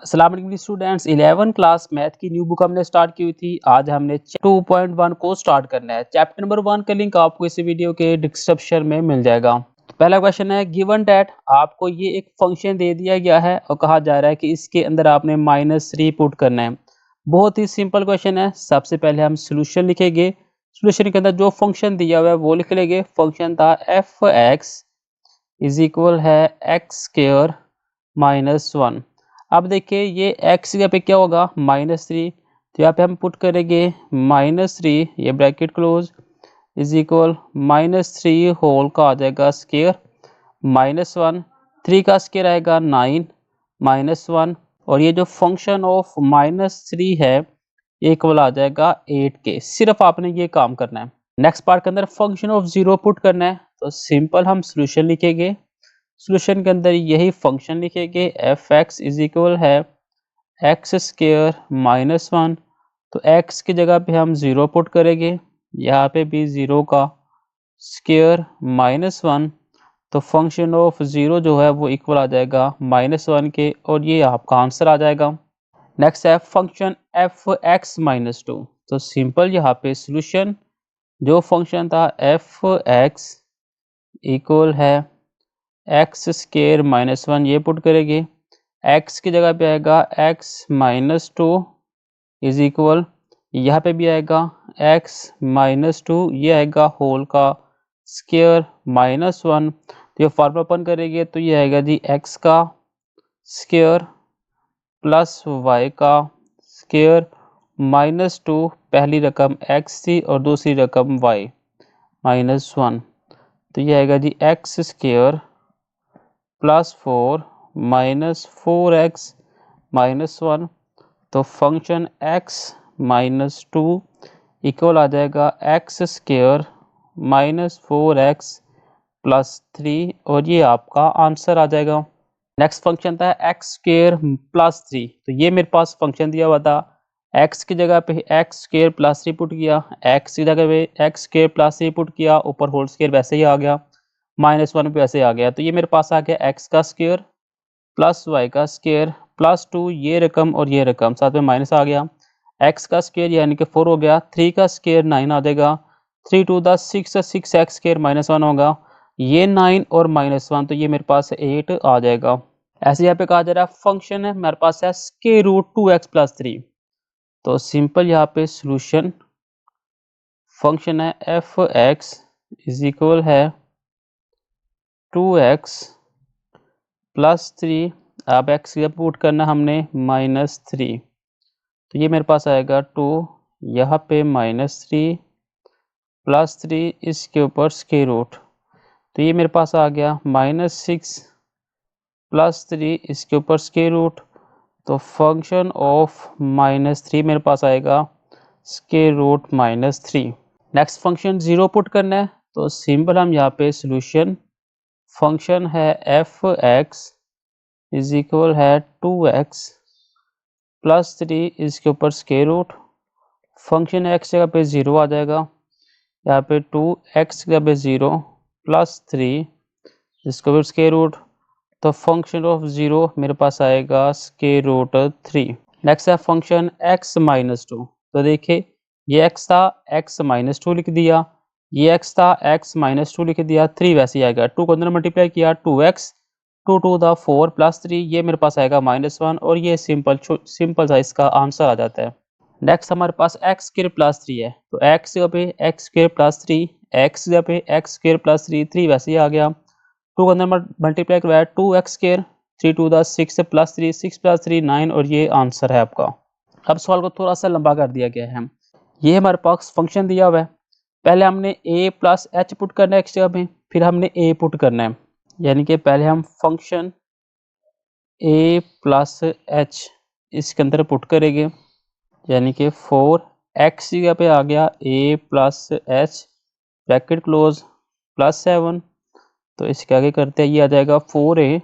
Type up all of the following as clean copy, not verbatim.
अस्सलाम वालेकुम students. 11 class math की न्यू बुक हमने स्टार्ट की हुई थी। आज हमने 2.1 को स्टार्ट करना है। चैप्टर नंबर 1 का लिंक आपको इस वीडियो के डिस्क्रिप्शन में मिल जाएगा। तो पहला क्वेश्चन है, गिवन डैट आपको ये एक फंक्शन दे दिया गया है और कहा जा रहा है कि इसके अंदर आपने -3 पुट करना है। बहुत ही सिंपल क्वेश्चन है। सबसे पहले हम सोल्यूशन लिखेंगे। सोल्यूशन के अंदर जो फंक्शन दिया हुआ है वो लिख लेंगे। फंक्शन था एफ एक्स इज इक्वल है एक्स स्क्वायर -1। अब देखिए ये x यहाँ पे क्या होगा -3, तो यहाँ पे हम पुट करेंगे -3, ये bracket close is equal -3 whole का आ जाएगा स्क्वायर -1, 3 का स्क्वायर आएगा 9 -1, और ये जो फंक्शन ऑफ -3 है ये इक्वल आ जाएगा 8 के। सिर्फ आपने ये काम करना है। नेक्स्ट पार्ट के अंदर फंक्शन ऑफ 0 पुट करना है, तो सिंपल हम सोल्यूशन लिखेंगे। सोल्यूशन के अंदर यही फंक्शन लिखेंगे, एफ एक्स इज इक्वल है एक्स स्क्वायर -1, तो x की जगह पे हम 0 पुट करेंगे, यहाँ पे भी 0 का स्क्वायर -1, तो फंक्शन ऑफ 0 जो है वो इक्वल आ जाएगा -1 के, और ये आपका आंसर आ जाएगा। नेक्स्ट है फंक्शन एफ एक्स -2, तो सिंपल यहाँ पे सोल्यूशन जो फंक्शन था एफ एक्स इक्वल है एक्स स्क्वायर -1, ये पुट करेंगे, x की जगह पे आएगा x -2 इज इक्वल, यहाँ पे भी आएगा x -2, ये आएगा होल का स्क्वायर -1, तो ये फार्मूला ओपन करेंगे तो ये आएगा जी x का स्क्वायर प्लस y का स्क्वायर -2, पहली रकम x थी और दूसरी रकम y -1, तो ये आएगा जी x स्क्वायर +4 -4x -1, तो फंक्शन x -2 इक्वल आ जाएगा x स्क्वायर -4x +3, और ये आपका आंसर आ जाएगा। नेक्स्ट फंक्शन था x स्क्वायर +3, तो ये मेरे पास फंक्शन दिया हुआ था, x की जगह पे x स्क्वायर +3 पुट किया, x की जगह पे x स्क्वायर +3 पुट किया, ऊपर होल स्क्वायर वैसे ही आ गया, -1 पे ऐसे आ गया, तो ये मेरे पास आ गया x का स्क्वायर प्लस y का स्क्वायर +2, ये रकम और ये रकम साथ में माइनस आ गया, x का स्क्वायर यानी कि 4 हो गया, 3 का स्क्वायर 9 आ जाएगा, 3 2 द 6, 6x स्क्वायर -1 होगा, ये 9 और -1, तो ये मेरे पास 8 आ जाएगा। ऐसे यहाँ पे कहा जा रहा है फंक्शन है मेरे पास है स्क्वायर रूट 2x + 3, तो सिंपल यहाँ पे सोल्यूशन फंक्शन है एफ एक्स इज इक्वल है 2x + 3, अब x की पुट करना हमने -3, तो ये मेरे पास आएगा 2, यहाँ पे -3 +3, इसके ऊपर स्क्वायर रूट, तो ये मेरे पास आ गया -6 +3, इसके ऊपर स्क्वायर रूट, तो फंक्शन ऑफ -3 मेरे पास आएगा square root -3। Next function 0 put करना है, तो सिंपल हम यहाँ पे सोल्यूशन फंक्शन है एफ एक्स इज इक्वल है 2x +3, इसके ऊपर स्क्वायर रूट, फंक्शन x जगह पे 0 आ जाएगा, यहाँ पे 2x जगह पे 0 +3, इसके ऊपर स्क्वायर रूट, तो फंक्शन ऑफ 0 मेरे पास आएगा स्क्वायर रूट 3। नेक्स्ट है फंक्शन x -2, तो देखिए ये x था, x -2 लिख दिया, ये x था, x -2 लिख दिया, 3 वैसे ही आएगा, 2 को अंदर मल्टीप्लाई किया, 2x 2 2 द 4 +3, ये मेरे पास आएगा -1, और ये सिंपल सा इसका आंसर आ जाता है। नेक्स्ट हमारे पास x स्क्वायर +3 है, तो x जगह पे x स्क्वायर +3, x जगह पे x स्क्वायर +3, 3 वैसे ही आ गया, 2 को अंदर मल्टीप्लाई करवाया, 2x स्क्वायर 3 2 द 6 +3, 6 +3 9, और ये आंसर है आपका। अब सवाल को थोड़ा सा लंबा कर दिया गया है। ये हमारे पास फंक्शन दिया हुआ है, पहले हमने a + h पुट करना है x जगह पे, फिर हमने a पुट करना है, यानी कि पहले हम फंक्शन a + h इसके अंदर पुट करेंगे, यानी कि 4x जगह पे आ गया a + h ब्रैकेट क्लोज +7, तो इसके आगे करते हैं, ये आ जाएगा 4a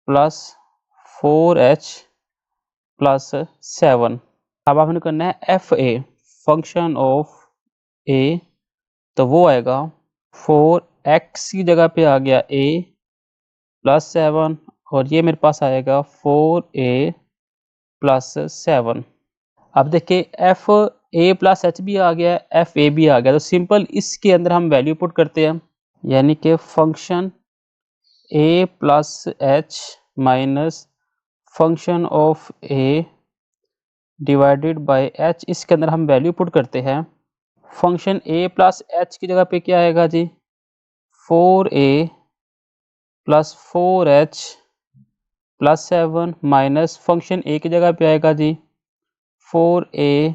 + 4h + 7। अब आपने करना है F a function of a, तो वो आएगा 4x की जगह पे आ गया a +7, और ये मेरे पास आएगा 4a प्लस 7। अब देखिए एफ ए प्लस एच भी आ गया, एफ ए भी आ गया, तो सिंपल इसके अंदर हम वैल्यू पुट करते हैं, यानी कि function A plus h minus function of A divided by H, इसके अंदर हम वैल्यू पुट करते हैं। फंक्शन ए प्लस एच की जगह पे क्या आएगा जी, 4a plus 4h plus 7 minus function a की जगह पे आएगा जी 4a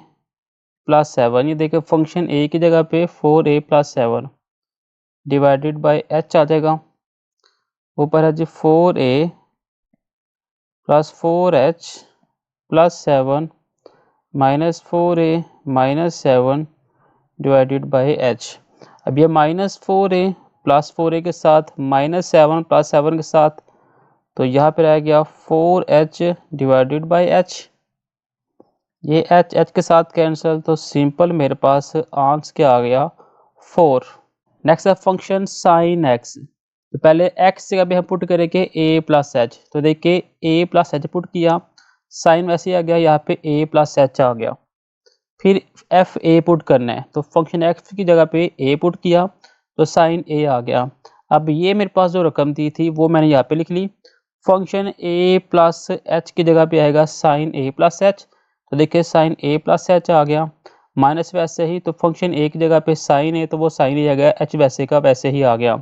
प्लस 7। ये देखिए फंक्शन ए की जगह पे 4a plus 7 divided by h आ जाएगा। ऊपर है जी 4a plus 4h plus 7 minus 4a minus 7 divided by h. अब ये माइनस 4a प्लस 4a के साथ माइनस 7 प्लस 7 के साथ, तो यहाँ पर आ गया 4h डिवाइडेड बाय एच। ये एच के साथ कैंसिल, तो सिंपल मेरे पास आंसर क्या आ गया 4। नेक्स्ट है फंक्शन साइन एक्स। तो पहले एक्स जगह पे हम पुट करेंगे ए प्लस एच, तो देखिए ए प्लस एच पुट किया, साइन वैसे आ गया, यहाँ पे ए प्लस एच आ गया। फिर एफ ए पुट करना है, तो फंक्शन एक्स की जगह पे ए पुट किया तो साइन ए आ गया। अब ये मेरे पास जो रकम दी थी वो मैंने यहाँ पे लिख ली, फंक्शन ए प्लस एच की जगह पे आएगा साइन ए प्लस एच, तो देखिए साइन ए प्लस एच आ गया। माइनस वैसे ही, तो फंक्शन ए की जगह पे साइन ए, तो वो साइन ही आ गया, एच वैसे का वैसे ही आ गया।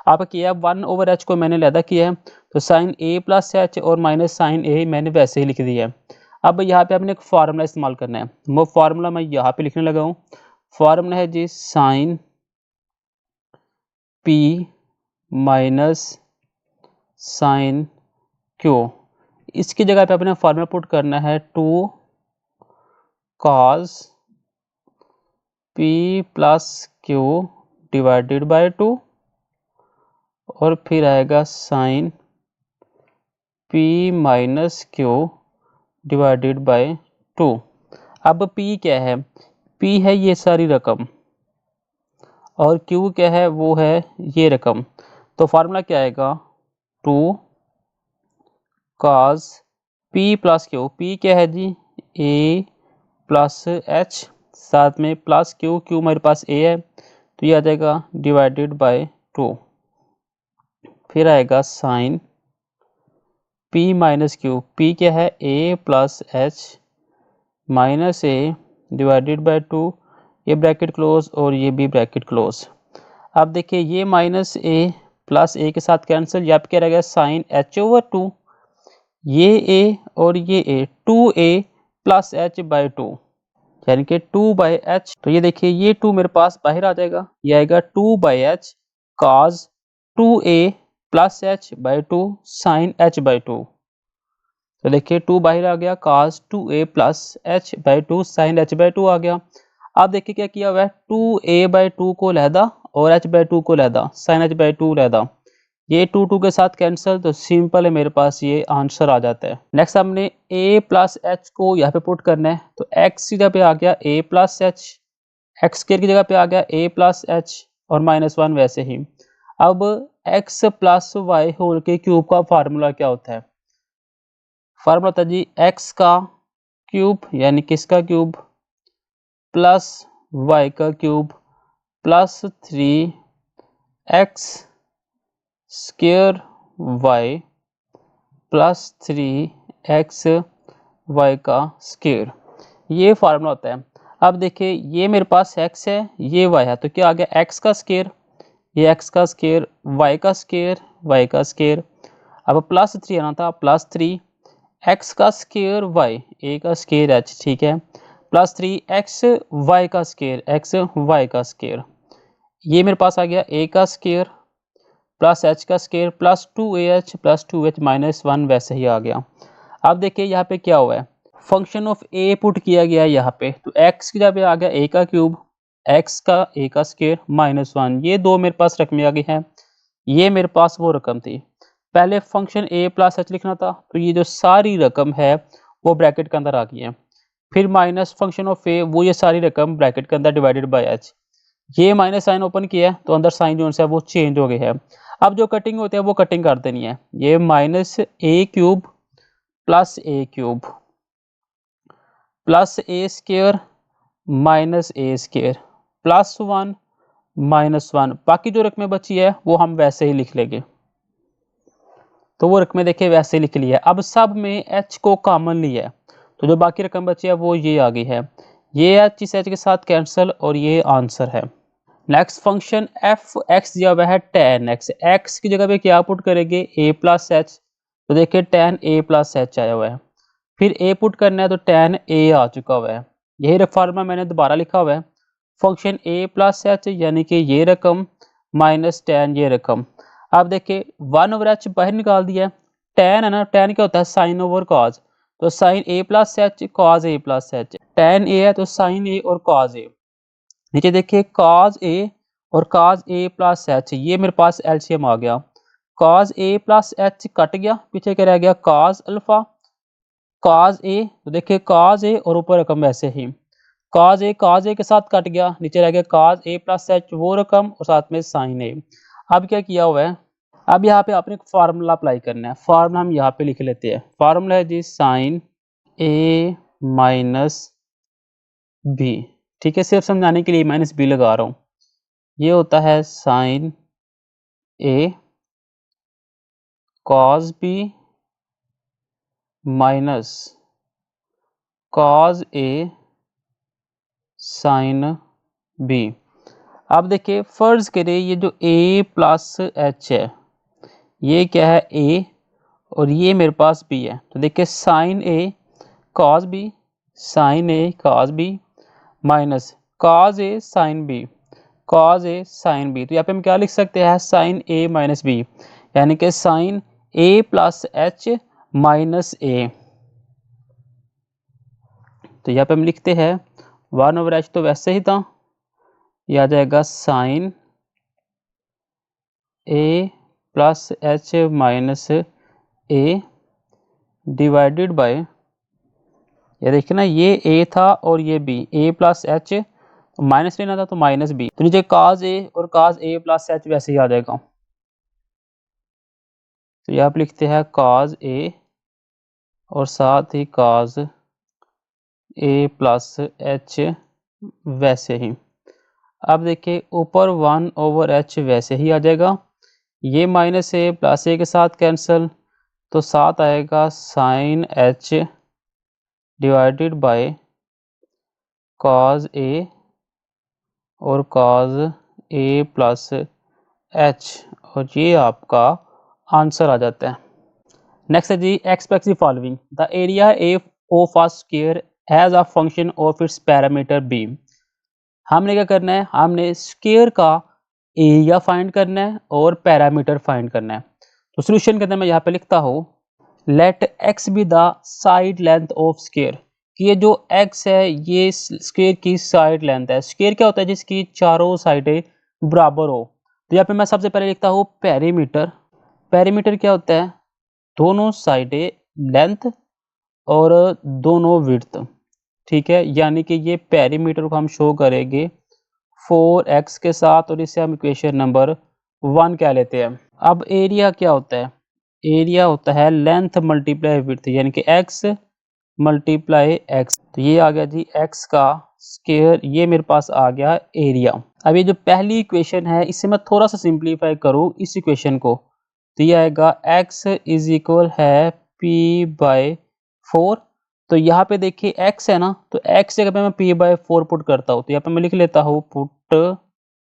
आप किया 1/h को मैंने लैदा किया है, तो साइन ए प्लस एच और माइनस साइन ए मैंने वैसे ही लिख दिया है। अब यहाँ पे आपने एक फार्मूला इस्तेमाल करना है, वो फार्मूला मैं यहाँ पे लिखने लगा हूँ। फार्मूला है जी sine p minus sine q. इसकी जगह पे अपने फार्मूला पुट करना है 2 cos p plus q divided by 2, और फिर आएगा sine p minus q divided by 2। अब p क्या है, p है ये सारी रकम, और q क्या है, वो है ये रकम। तो फार्मूला क्या आएगा 2 cos p plus Q, p क्या है जी a प्लस एच, साथ में प्लस क्यू, क्यू मेरे पास a है, तो ये आ जाएगा डिवाइडेड बाय 2। फिर आएगा sine p minus q, p क्या है a plus h minus a divided by 2, ये ब्रैकेट क्लोज और ये भी ब्रैकेट क्लोज। अब देखिए ये माइनस a प्लस a के साथ कैंसिल, यहाँ पे क्या रहेगा साइन h ओवर 2, ये a और ये a, 2a plus h by 2, यानी कि 2/h। तो ये देखिए ये 2 मेरे पास बाहर आ जाएगा, ये आएगा 2/h cos 2a plus h by 2 sine h by 2। तो देखिए 2 बाहर आ गया, cos 2a plus h by 2 sine h by 2 आ गया। अब देखिए क्या किया हुआ है, 2a बाय 2 को लहदा और h बाय 2 को लहदा, साइन h बाय 2 लहदा, ये 2 के साथ कैंसिल, तो सिंपल है मेरे पास ये आंसर आ जाता है। नेक्स्ट हमने a प्लस एच को यहाँ पे पुट करना है, तो x की जगह पे आ गया a plus H, x square की जगह पे आ गया a प्लस एच और -1 वैसे ही। अब x प्लस वाई होल के क्यूब का फार्मूला क्या होता है, फार्मूला होता है जी x का क्यूब यानी किसका क्यूब प्लस y का cube plus 3x square y plus 3x y का स्क्वायर, ये फार्मूला होता है। अब देखिए ये मेरे पास x है, ये y है, तो क्या आ गया x का स्क्वायर, ये x का स्क्वायर, y का स्क्वायर, y का स्क्वायर। अब प्लस 3 आना था, प्लस 3 x का स्क्वायर y, a का स्क्वायर h, ठीक है, प्लस 3x y का स्क्वायर, x y का स्क्वायर। ये मेरे पास आ गया a का स्क्वायर प्लस h का square plus 2ah plus 2h minus 1 वैसे ही आ गया। अब देखिए यहाँ पे क्या हुआ है, फंक्शन ऑफ a पुट किया गया है यहाँ पे, तो x की जगह पे आ गया a का क्यूब, x का a का स्क्वायर -1, ये दो मेरे पास रकमें आ गई हैं। ये मेरे पास वो रकम थी, पहले फंक्शन a प्लस एच लिखना था, तो ये जो सारी रकम है वो ब्रैकेट के अंदर आ गई है। फिर माइनस फंक्शन ऑफ a, वो ये सारी रकम ब्रैकेट के अंदर डिवाइडेड बाय h, ये माइनस साइन ओपन किया है तो अंदर साइन जो है वो चेंज हो गया है। अब जो कटिंग होती है वो कटिंग कर देनी है। ये माइनस ए क्यूब प्लस ए क्यूब प्लस ए स्क्वायर माइनस ए स्क्वायर प्लस 1 माइनस 1, बाकी जो रकमें बची है वो हम वैसे ही लिख लेंगे। तो वो रकमें देखिए वैसे लिख ली है। अब सब में h को कॉमन लिया है, तो जो बाकी रकम बची है वो ये आ गई है। ये h इस h के साथ कैंसिल और ये आंसर है। नेक्स्ट फंक्शन एफ एक्स दिया हुआ है tan x, x की जगह पे क्या पुट करेंगे a प्लस एच, तो देखिए tan a प्लस एच आया हुआ है। फिर a पुट करना है तो tan a आ चुका हुआ है। यही फार्मूला मैंने दोबारा लिखा हुआ है। फंक्शन a प्लस एच यानी कि ये रकम माइनस tan ये रकम। अब देखिए 1 ओवर एच बाहर निकाल दिया है। tan है ना, tan क्या होता है साइन ओवर कॉज, तो sine a plus h cos a plus h, tan a है तो साइन a और कॉज a। नीचे देखिए cos a और cos a प्लस एच, ये मेरे पास एलसीएम आ गया। cos a plus h cut गया, पीछे क्या रह गया cos अल्फा cos a, तो देखिए cos a और ऊपर रकम वैसे ही cos a के साथ कट गया, नीचे रह गया cos a प्लस एच वो रकम और साथ में sin a। अब क्या किया हुआ है, अब यहाँ पे आपने एक फार्मूला अप्लाई करना है। फार्मूला हम यहाँ पे लिख लेते हैं। फार्मूला है जी sin a माइनस b, ठीक है, सिर्फ समझाने के लिए माइनस b लगा रहा हूँ। ये होता है sin a cos b minus cos a sin b। अब देखिए फर्ज करें ये जो a प्लस एच है ये क्या है a और ये मेरे पास b है, तो देखिए sin a cos b sin a cos b minus cos a sin b cos a sin b। तो यहाँ पे हम क्या लिख सकते हैं sin a माइनस b, यानी कि sin a plus h minus a। तो यहाँ पे हम लिखते हैं 1 ओवर एच तो वैसे ही था, ये आ जाएगा sin a plus h minus a divided bye, ये देखिए ना ये a था और ये b, a plus h minus लेना था तो माइनस b, तो नीचे cos a और cos a प्लस एच वैसे ही आ जाएगा। तो यहाँ पे लिखते हैं cos a और साथ ही cos a प्लस एच वैसे ही। अब देखिए ऊपर 1 ओवर एच वैसे ही आ जाएगा, ये माइनस ए प्लस ए के साथ कैंसिल, तो साथ आएगा sine h divided by cos a और कॉज ए प्लस एच, और ये आपका आंसर आ जाता है। नेक्स्ट है जी expect the following, the area A of a square has a function of its parameter b. हमने क्या करना है, हमने स्क्वायर का एरिया फाइंड करना है और पैरामीटर फाइंड करना है। तो सॉल्यूशन के अंदर मैं यहाँ पे लिखता हूँ let x be the side length of square, कि ये जो x है ये स्क्वायर की साइड लेंथ है। स्क्वायर क्या होता है जिसकी चारों साइडें बराबर हो। तो यहाँ पे मैं सबसे पहले लिखता हूँ पेरीमीटर। पेरीमीटर क्या होता है, दोनों साइडें लेंथ और दोनों विड्थ, ठीक है, यानी कि ये पेरीमीटर को हम शो करेंगे 4x के साथ और इसे हम इक्वेशन नंबर 1 कह लेते हैं। अब एरिया क्या होता है, एरिया होता है लेंथ मल्टीप्लाई विड्थ, यानी कि x मल्टीप्लाई x। तो ये आ गया जी x का स्क्वायर, ये मेरे पास आ गया एरिया। अब ये जो पहली इक्वेशन है इसे मैं थोड़ा सा सिंप्लीफाई करूँ इस इक्वेशन को, तो ये आएगा x इज इक्वल है p बाय 4। तो यहाँ पे देखिए x है ना, तो x जगह पे मैं p बाय 4 पुट करता हूँ, तो यहाँ पे मैं लिख लेता हूँ पुट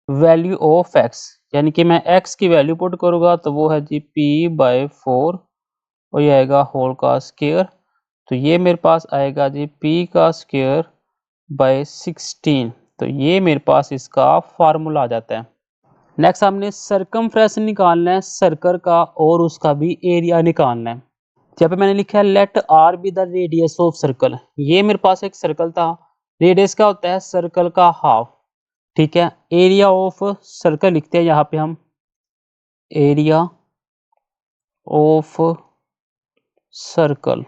वैल्यू ऑफ x, यानी कि मैं x की वैल्यू पुट करूँगा तो वो है जी p बाय 4 और ये आएगा होल का स्क्वायर। तो ये मेरे पास आएगा जी p का स्क्वायर बाय 16। तो ये मेरे पास इसका फार्मूला आ जाता है। नेक्स्ट हमने सरकमफ्रेंस निकालना है सर्कल का और उसका भी एरिया निकालना है। यहाँ पे मैंने लिखा है let r be the radius of circle. ये मेरे पास एक सर्कल था, रेडियस का होता है सर्कल का हाफ, ठीक है। एरिया ऑफ सर्कल लिखते हैं यहाँ पे हम, एरिया ऑफ सर्कल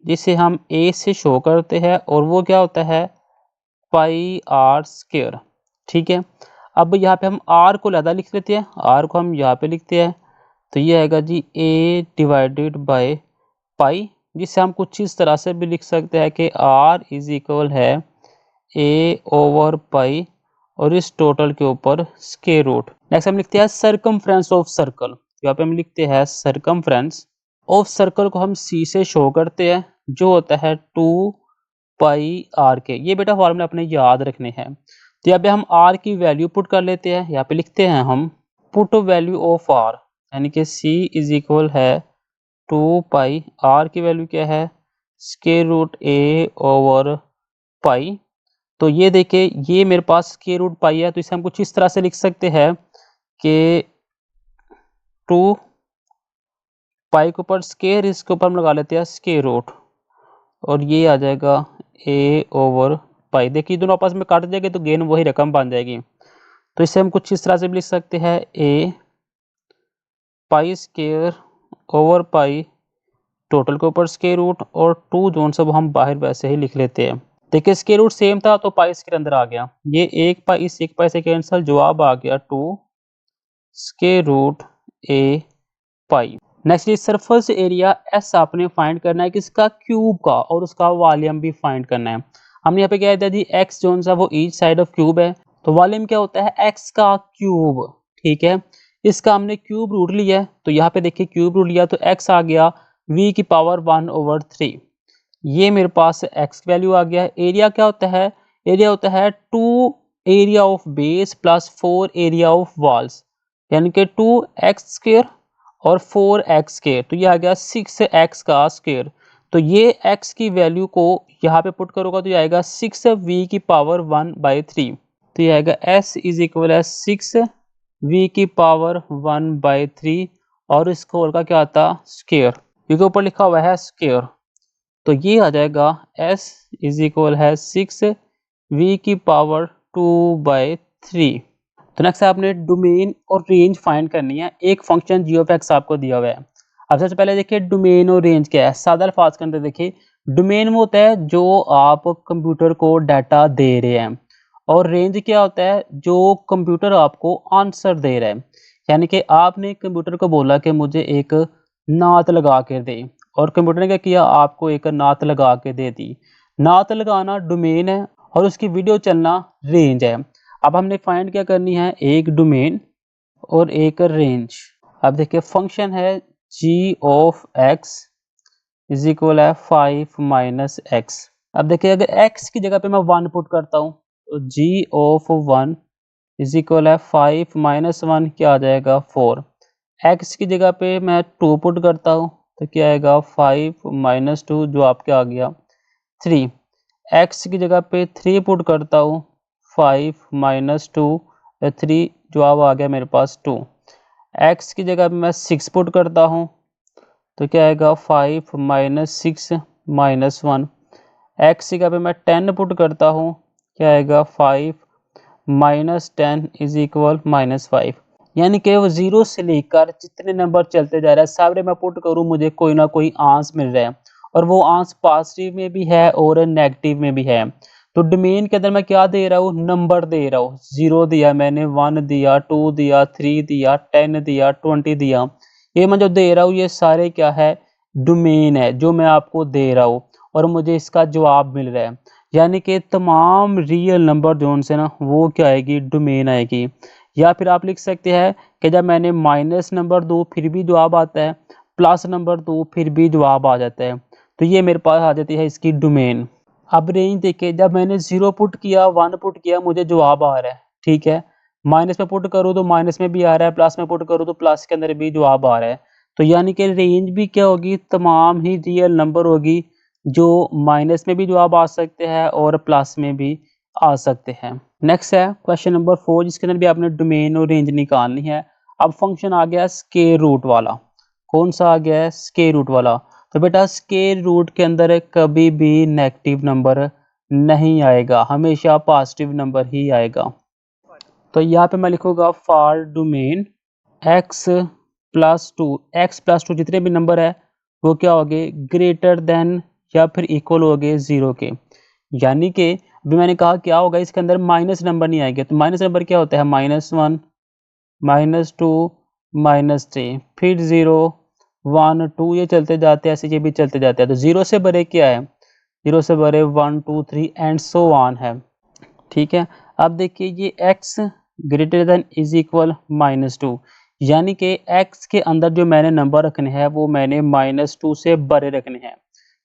जिसे हम ए से शो करते हैं और वो क्या होता है पाई आर स्क्वायर, ठीक है। अब यहाँ पे हम आर को ज़्यादा लिख लेते हैं, आर को हम यहाँ पे लिखते हैं, तो ये आएगा जी ए डिवाइडेड बाय पाई, जिससे हम कुछ इस तरह से भी लिख सकते हैं कि आर इज इक्वल है ए ओवर पाई और इस टोटल के ऊपर स्क्वायर रूट। नेक्स्ट हम लिखते हैं सरकमफ्रेंस ऑफ सर्कल। यहाँ पे हम लिखते हैं सरकमफ्रेंस ऑफ सर्कल को हम सी से शो करते हैं, जो होता है 2 पाई आर के। ये बेटा फॉर्मूला अपने याद रखने हैं। तो यहाँ पे हम आर की वैल्यू पुट कर लेते हैं, यहाँ पे लिखते हैं हम पुट वैल्यू ऑफ आर, यानी कि सी इज इक्वल है 2 पाई, आर की वैल्यू क्या है स्क्वायर रूट ए ओवर पाई। तो ये देखिए ये मेरे पास स्क्वायर रूट पाई है, तो इसे हम कुछ इस तरह से लिख सकते हैं कि 2 पाई के ऊपर स्क्वायर, इसके ऊपर हम लगा लेते हैं स्क्वायर रूट, और ये आ जाएगा ए ओवर पाई। देखिए दोनों आपस में काट जाएंगे तो गेन वही रकम बन जाएगी। तो इसे हम कुछ इस तरह से भी लिख सकते हैं a pi square over pi, total के ऊपर स्क्वायर रूट, और 2 जोन सब हम बाहर वैसे ही लिख लेते हैं। देखिए स्क्वायर रूट सेम था तो पाई इसके अंदर आ गया, ये एक पाई इस एक पाई से कैंसिल, जवाब आ गया 2 स्क्वायर रूट ए पाई। नेक्स्ट सरफेस एरिया एस आपने फाइंड करना है किसका, क्यूब का, और उसका वॉल्यूम भी फाइंड करना है। हमने यहाँ पे क्या दिया जी एक्स जोन सा वो ईच साइड ऑफ क्यूब है, तो वॉल्यूम क्या होता है एक्स का क्यूब, ठीक है। इसका हमने क्यूब रूट लिया है, तो यहाँ पे देखिए क्यूब रूट लिया तो एक्स आ गया v की पावर 1/3, ये मेरे पास एक्स की वैल्यू आ गया है। एरिया क्या होता है, एरिया होता है 2 area of base plus 4 area of walls, यानी कि 2x स्क्वायर और 4x स्क्वायर, तो ये आ गया 6x का स्क्वायर। तो ये x की वैल्यू को यहाँ पे पुट करोगा तो ये आएगा 6v की पावर 1/3, तो ये आएगा s इज इक्वल है 6v की पावर 1/3, और इसको होल का क्या आता स्क्वायर, क्योंकि ऊपर लिखा हुआ है स्क्वायर, तो ये आ जाएगा s इज इक्वल है 6v की पावर 2/3। तो नेक्स्ट आपने डोमेन और रेंज फाइंड करनी है। एक फंक्शन जी ऑफ एक्स आपको दिया हुआ है। अब सबसे पहले देखिए डोमेन और रेंज क्या है। सादा अल्फाज के अंदर देखिए डोमेन वो होता है जो आप कंप्यूटर को डाटा दे रहे हैं, और रेंज क्या होता है जो कंप्यूटर आपको आंसर दे रहा है। यानी कि आपने कंप्यूटर को बोला कि मुझे एक नात लगा कर दे, और कंप्यूटर ने क्या किया आपको एक नात लगा के दे दी। नात लगाना डोमेन है और उसकी वीडियो चलना रेंज है। अब हमने फाइंड क्या करनी है, एक डोमेन और एक रेंज। अब देखिए फंक्शन है g of x is equal है 5 माइनस एक्स। अब देखिए अगर x की जगह पे मैं 1 पुट करता हूँ तो g ऑफ 1 इज इक्वल है 5 माइनस 1, क्या आ जाएगा 4। x की जगह पे मैं 2 पुट करता हूँ तो क्या आएगा 5 माइनस 2, जो आपके आ गया 3। x की जगह पे 3 पुट करता हूँ 5 माइनस 2, 3, जवाब आ गया मेरे पास 2। x की जगह पे मैं 6 पुट करता हूँ तो क्या आएगा 5 माइनस 6 माइनस 1। x की जगह पे मैं 10 पुट करता हूँ, क्या आएगा 5 माइनस 10 इज इक्वल -5। यानी कि वो 0 से लेकर जितने नंबर चलते जा रहे हैं सारे मैं पुट करूँ मुझे कोई ना कोई आंसर मिल रहा है, और वो आंसर पॉजिटिव में भी है और नेगेटिव में भी है। तो डोमेन के अंदर मैं क्या दे रहा हूँ, नंबर दे रहा हूँ। 0 दिया मैंने, 1 दिया, 2 दिया, 3 दिया, 10 दिया, 20 दिया। ये मैं जो दे रहा हूँ ये सारे क्या है डोमेन है जो मैं आपको दे रहा हूँ, और मुझे इसका जवाब मिल रहा है। यानी कि तमाम रियल नंबर जोन से ना वो क्या आएगी डोमेन आएगी। या फिर आप लिख सकते हैं कि जब मैंने माइनस नंबर दूँ फिर भी जवाब आता है, प्लस नंबर दूँ फिर भी जवाब आ जाता है, तो ये मेरे पास आ जाती है इसकी डोमेन। अब रेंज देखिए जब मैंने 0 पुट किया 1 पुट किया मुझे जवाब आ रहा है, ठीक है। माइनस में पुट करूँ तो माइनस में भी आ रहा है, प्लस में पुट करूँ तो प्लस के अंदर भी जवाब आ रहा है। तो यानी कि रेंज भी क्या होगी, तमाम ही रियल नंबर होगी जो माइनस में भी जवाब आ सकते हैं और प्लस में भी आ सकते हैं। नेक्स्ट है क्वेश्चन नंबर 4, जिसके अंदर भी आपने डोमेन और रेंज निकालनी है। अब फंक्शन आ गया स्क्वायर रूट वाला। कौन सा आ गया है, स्क्वायर रूट वाला। तो बेटा स्क्वायर रूट के अंदर कभी भी नेगेटिव नंबर नहीं आएगा, हमेशा पॉजिटिव नंबर ही आएगा। तो यहाँ पे मैं लिखूंगा फॉर डोमेन x प्लस 2 जितने भी नंबर है वो क्या हो गए ग्रेटर देन या फिर इक्वल हो गए 0 के। यानी कि अभी मैंने कहा क्या होगा, इसके अंदर माइनस नंबर नहीं आएंगे। तो माइनस नंबर क्या होता है, -1, -2, -3, फिर 0, 1, 2 ये चलते जाते हैं, ऐसे ये भी चलते जाते हैं। तो 0 से बड़े क्या है, 0 से बड़े 1, 2, 3 एंड सो ऑन है। ठीक है। अब देखिए ये x greater than is equal -2, यानी कि x के अंदर जो मैंने नंबर रखने हैं वो मैंने -2 से बड़े रखने हैं।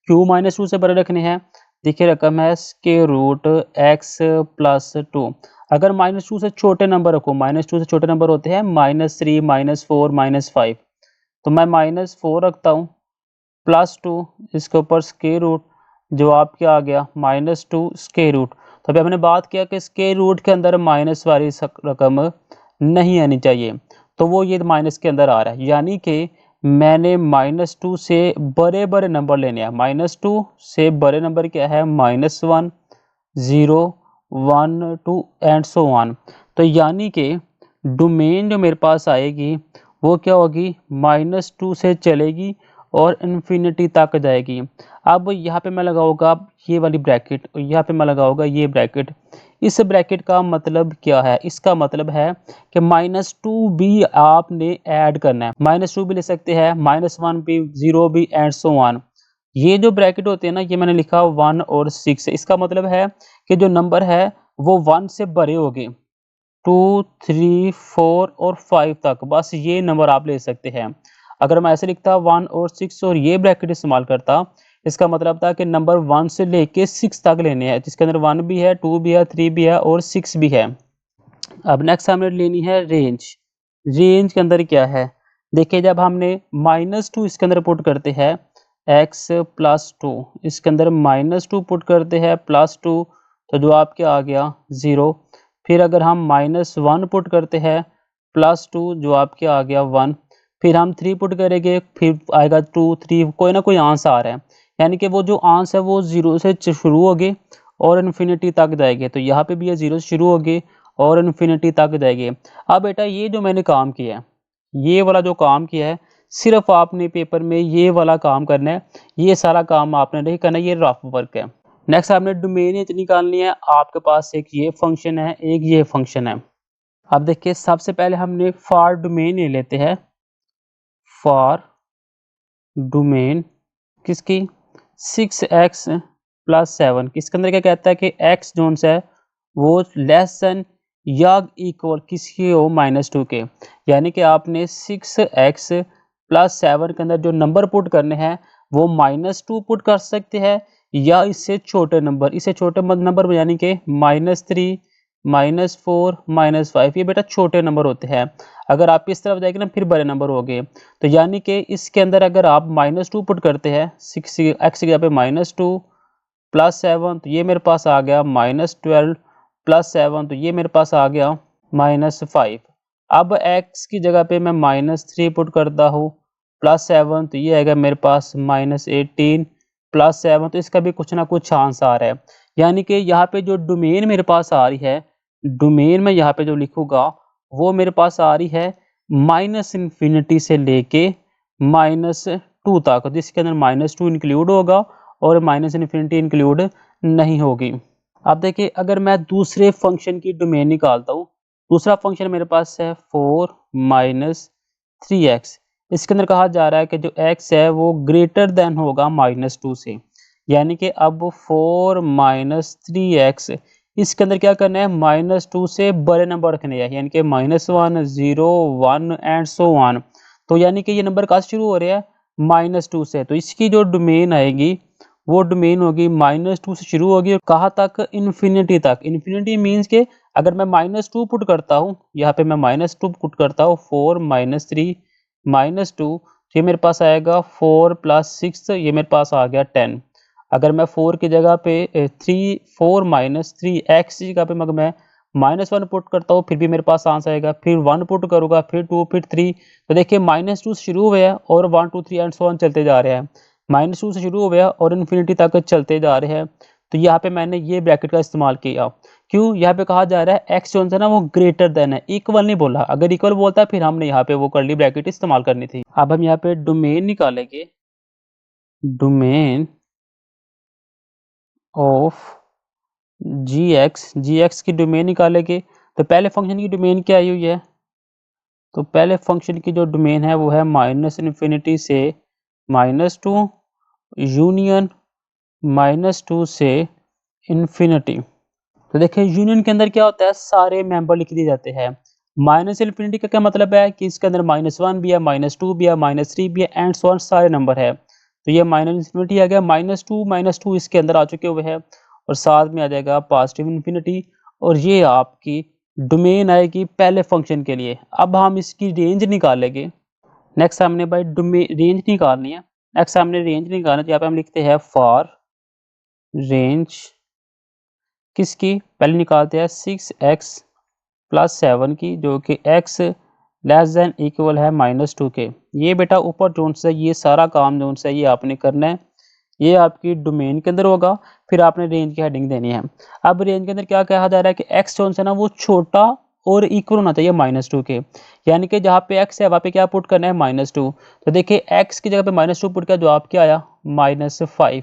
क्यों -2 से बड़े रखने हैं, देखिए रकम है स्क्वायर रूट x प्लस 2। अगर -2 से छोटे नंबर रखो, -2 से छोटे नंबर होते हैं -3, -4, -5, तो मैं -4 रखता हूँ प्लस 2, इसके ऊपर स्क्वायर रूट, जवाब क्या आ गया -2 स्क्वायर रूट। तो अभी हमने बात किया कि स्क्वायर रूट के अंदर माइनस वाली रकम नहीं आनी चाहिए, तो वो ये माइनस के अंदर आ रहा है, यानी कि मैंने -2 से बड़े बड़े नंबर लेने हैं। -2 से बड़े नंबर क्या है, -1, 0, 1, 2 एंड सो ऑन। तो यानी कि डोमेन जो मेरे पास आएगी वो क्या होगी, -2 से चलेगी और इन्फिनिटी तक जाएगी। अब यहाँ पे मैं लगाऊंगा ये वाली ब्रैकेट और यहाँ पे मैं लगाऊंगा ये ब्रैकेट। इस ब्रैकेट का मतलब क्या है, इसका मतलब है कि -2 भी आपने ऐड करना है। -2 भी ले सकते हैं, -1 भी, 0 भी एंड सो ऑन। ये जो ब्रैकेट होते हैं ना, ये मैंने लिखा 1 और 6, इसका मतलब है कि जो नंबर है वो 1 से बड़े होंगे। 2, 3, 4 और 5 तक, बस ये नंबर आप ले सकते हैं। अगर मैं ऐसे लिखता 1 और 6 और ये ब्रैकेट इस्तेमाल करता, इसका मतलब था कि नंबर 1 से लेके 6 तक लेने हैं, जिसके अंदर 1 भी है, 2 भी है, 3 भी है और 6 भी है। अब नेक्स्ट हमने लेनी है रेंज। रेंज के अंदर क्या है, देखिए जब हमने -2 इसके अंदर पुट करते हैं x प्लस 2, इसके अंदर -2 पुट करते हैं प्लस 2, तो जवाब क्या आ गया 0। फिर अगर हम -1 पुट करते हैं प्लस 2, जवाब क्या आ गया 1। फिर हम 3 पुट करेंगे, फिर आएगा 2, 3, कोई ना कोई आंसर आ रहा है, यानी कि वो जो आंसर है वो 0 से शुरू होगी और इन्फिनिटी तक जाएगी। तो यहाँ पे भी ये 0 से शुरू होगी और इन्फिनिटी तक जाएगी। अब बेटा ये जो मैंने काम किया है, ये वाला जो काम किया है, सिर्फ आपने पेपर में ये वाला काम करना है, ये सारा काम आपने नहीं करना, ये रफ वर्क है। नेक्स्ट आपने डोमेन निकालनी है, आपके पास एक ये फंक्शन है, एक ये फंक्शन है। अब देखिए सबसे पहले हमने फॉर डोमेन ले लेते हैं, फॉर डोमेन किसकी, 6x प्लस 7, किसके अंदर क्या कहता है कि x जोन है वो लेस देन या इक्वल किसकी हो, -2 के। यानी कि आपने 6x प्लस 7 के अंदर जो नंबर पुट करने हैं वो -2 पुट कर सकते हैं या इससे छोटे नंबर, इससे छोटे नंबर यानी कि -3, -4, -5, ये बेटा छोटे नंबर होते हैं। अगर आप इस तरफ जाएंगे ना फिर बड़े नंबर हो गए। तो यानी कि इसके अंदर अगर आप -2 पुट करते हैं, 6x की जगह पे -2 प्लस 7, तो ये मेरे पास आ गया -12 प्लस 7, तो ये मेरे पास आ गया -5। अब x की जगह पे मैं -3 पुट करता हूँ प्लस 7, तो ये आएगा मेरे पास -18 प्लस 7, तो इसका भी कुछ ना कुछ आंसर आ रहा है। यानी कि यहाँ पे जो डोमेन मेरे पास आ रही है, डोमेन में यहाँ पे जो लिखूंगा वो मेरे पास आ रही है -इन्फिनिटी से लेके -2 तक, जिसके अंदर -2 इंक्लूड होगा और -इन्फिनिटी इंक्लूड नहीं होगी। अब देखिए अगर मैं दूसरे फंक्शन की डोमेन निकालता हूँ, दूसरा फंक्शन मेरे पास है 4 3x। इसके अंदर कहा जा रहा है कि जो x है वो ग्रेटर देन होगा -2 से, यानी कि अब 4 3x, इसके अंदर क्या करना है, -2 से बड़े नंबर रखने हैं, यानी कि -1, 0, 1 एंड सो ऑन। तो यानी कि ये नंबर कहाँ से शुरू हो रहा है, -2 से। तो इसकी जो डोमेन आएगी वो डोमेन होगी -2 से शुरू होगी और कहाँ तक, इन्फिनिटी तक। इन्फिनिटी मीन्स के अगर मैं -2 पुट करता हूँ, यहाँ पे मैं -2 पुट करता हूँ, 4 3 -2, ये मेरे पास आएगा 4 प्लस 6, ये मेरे पास आ गया 10। अगर मैं 4 की जगह पे 4 3 x की जगह पे अगर मैं -1 पुट करता हूँ फिर भी मेरे पास आंसर आएगा, फिर 1 पुट करूँगा, फिर 2, फिर 3। तो देखिए -2 से शुरू हुए हैं और 1, 2, 3 एंड सो ऑन चलते जा रहे हैं, -2 से शुरू हुए हैं और इन्फिनिटी तक चलते जा रहे हैं। तो यहाँ पे मैंने ये ब्रैकेट का इस्तेमाल किया। क्यों, यहाँ पे कहा जा रहा है x जो है ना वो ग्रेटर देन है, इक्वल नहीं बोला। अगर इक्वल बोलता फिर हमने यहाँ पे वो कर्ली ब्रैकेट इस्तेमाल करनी थी। अब हम यहाँ पे डोमेन निकालेंगे, डोमेन ऑफ जी एक्स की डोमेन निकालेंगे तो पहले फंक्शन की डोमेन क्या आई हुई है, तो पहले फंक्शन की जो डोमेन है वो है माइनस इन्फिनिटी से -2 यूनियन -2 से इन्फिनिटी। तो देखिए यूनियन के अंदर क्या होता है, सारे मेंबर लिख दिए जाते हैं। माइनस इन्फिनिटी का क्या मतलब है कि इसके अंदर -1 भी है, -2 भी है, -3 भी है एंड सो ऑन, सारे नंबर है। तो ये माइनस इन्फिनिटी आ गया, -2 इसके अंदर आ चुके हुए हैं और साथ में आ जाएगा पॉजिटिव इन्फिनिटी और ये आपकी डोमेन आएगी पहले फंक्शन के लिए। अब हम इसकी रेंज निकालेंगे। नेक्स्ट हमने भाई डोमेन रेंज निकालनी है। नेक्स्ट हमने रेंज निकालना है, तो यहाँ पे हम लिखते हैं फॉर रेंज किसकी, पहले निकालते हैं 6x प्लस 7 की, जो कि x लेस देन इक्वल है -2 के। ये बेटा ऊपर जोन से ये सारा काम जोन से ये आपने करना है, ये आपकी डोमेन के अंदर होगा। फिर आपने रेंज की हेडिंग देनी है। अब रेंज के अंदर क्या कहा जा रहा है कि x जोन से ना वो छोटा और इक्वल होना चाहिए -2 के, यानी कि जहाँ पे x है वहाँ पे क्या पुट करना है -2। तो देखिए x की जगह पे -2 पुट किया, जवाब क्या आया -5।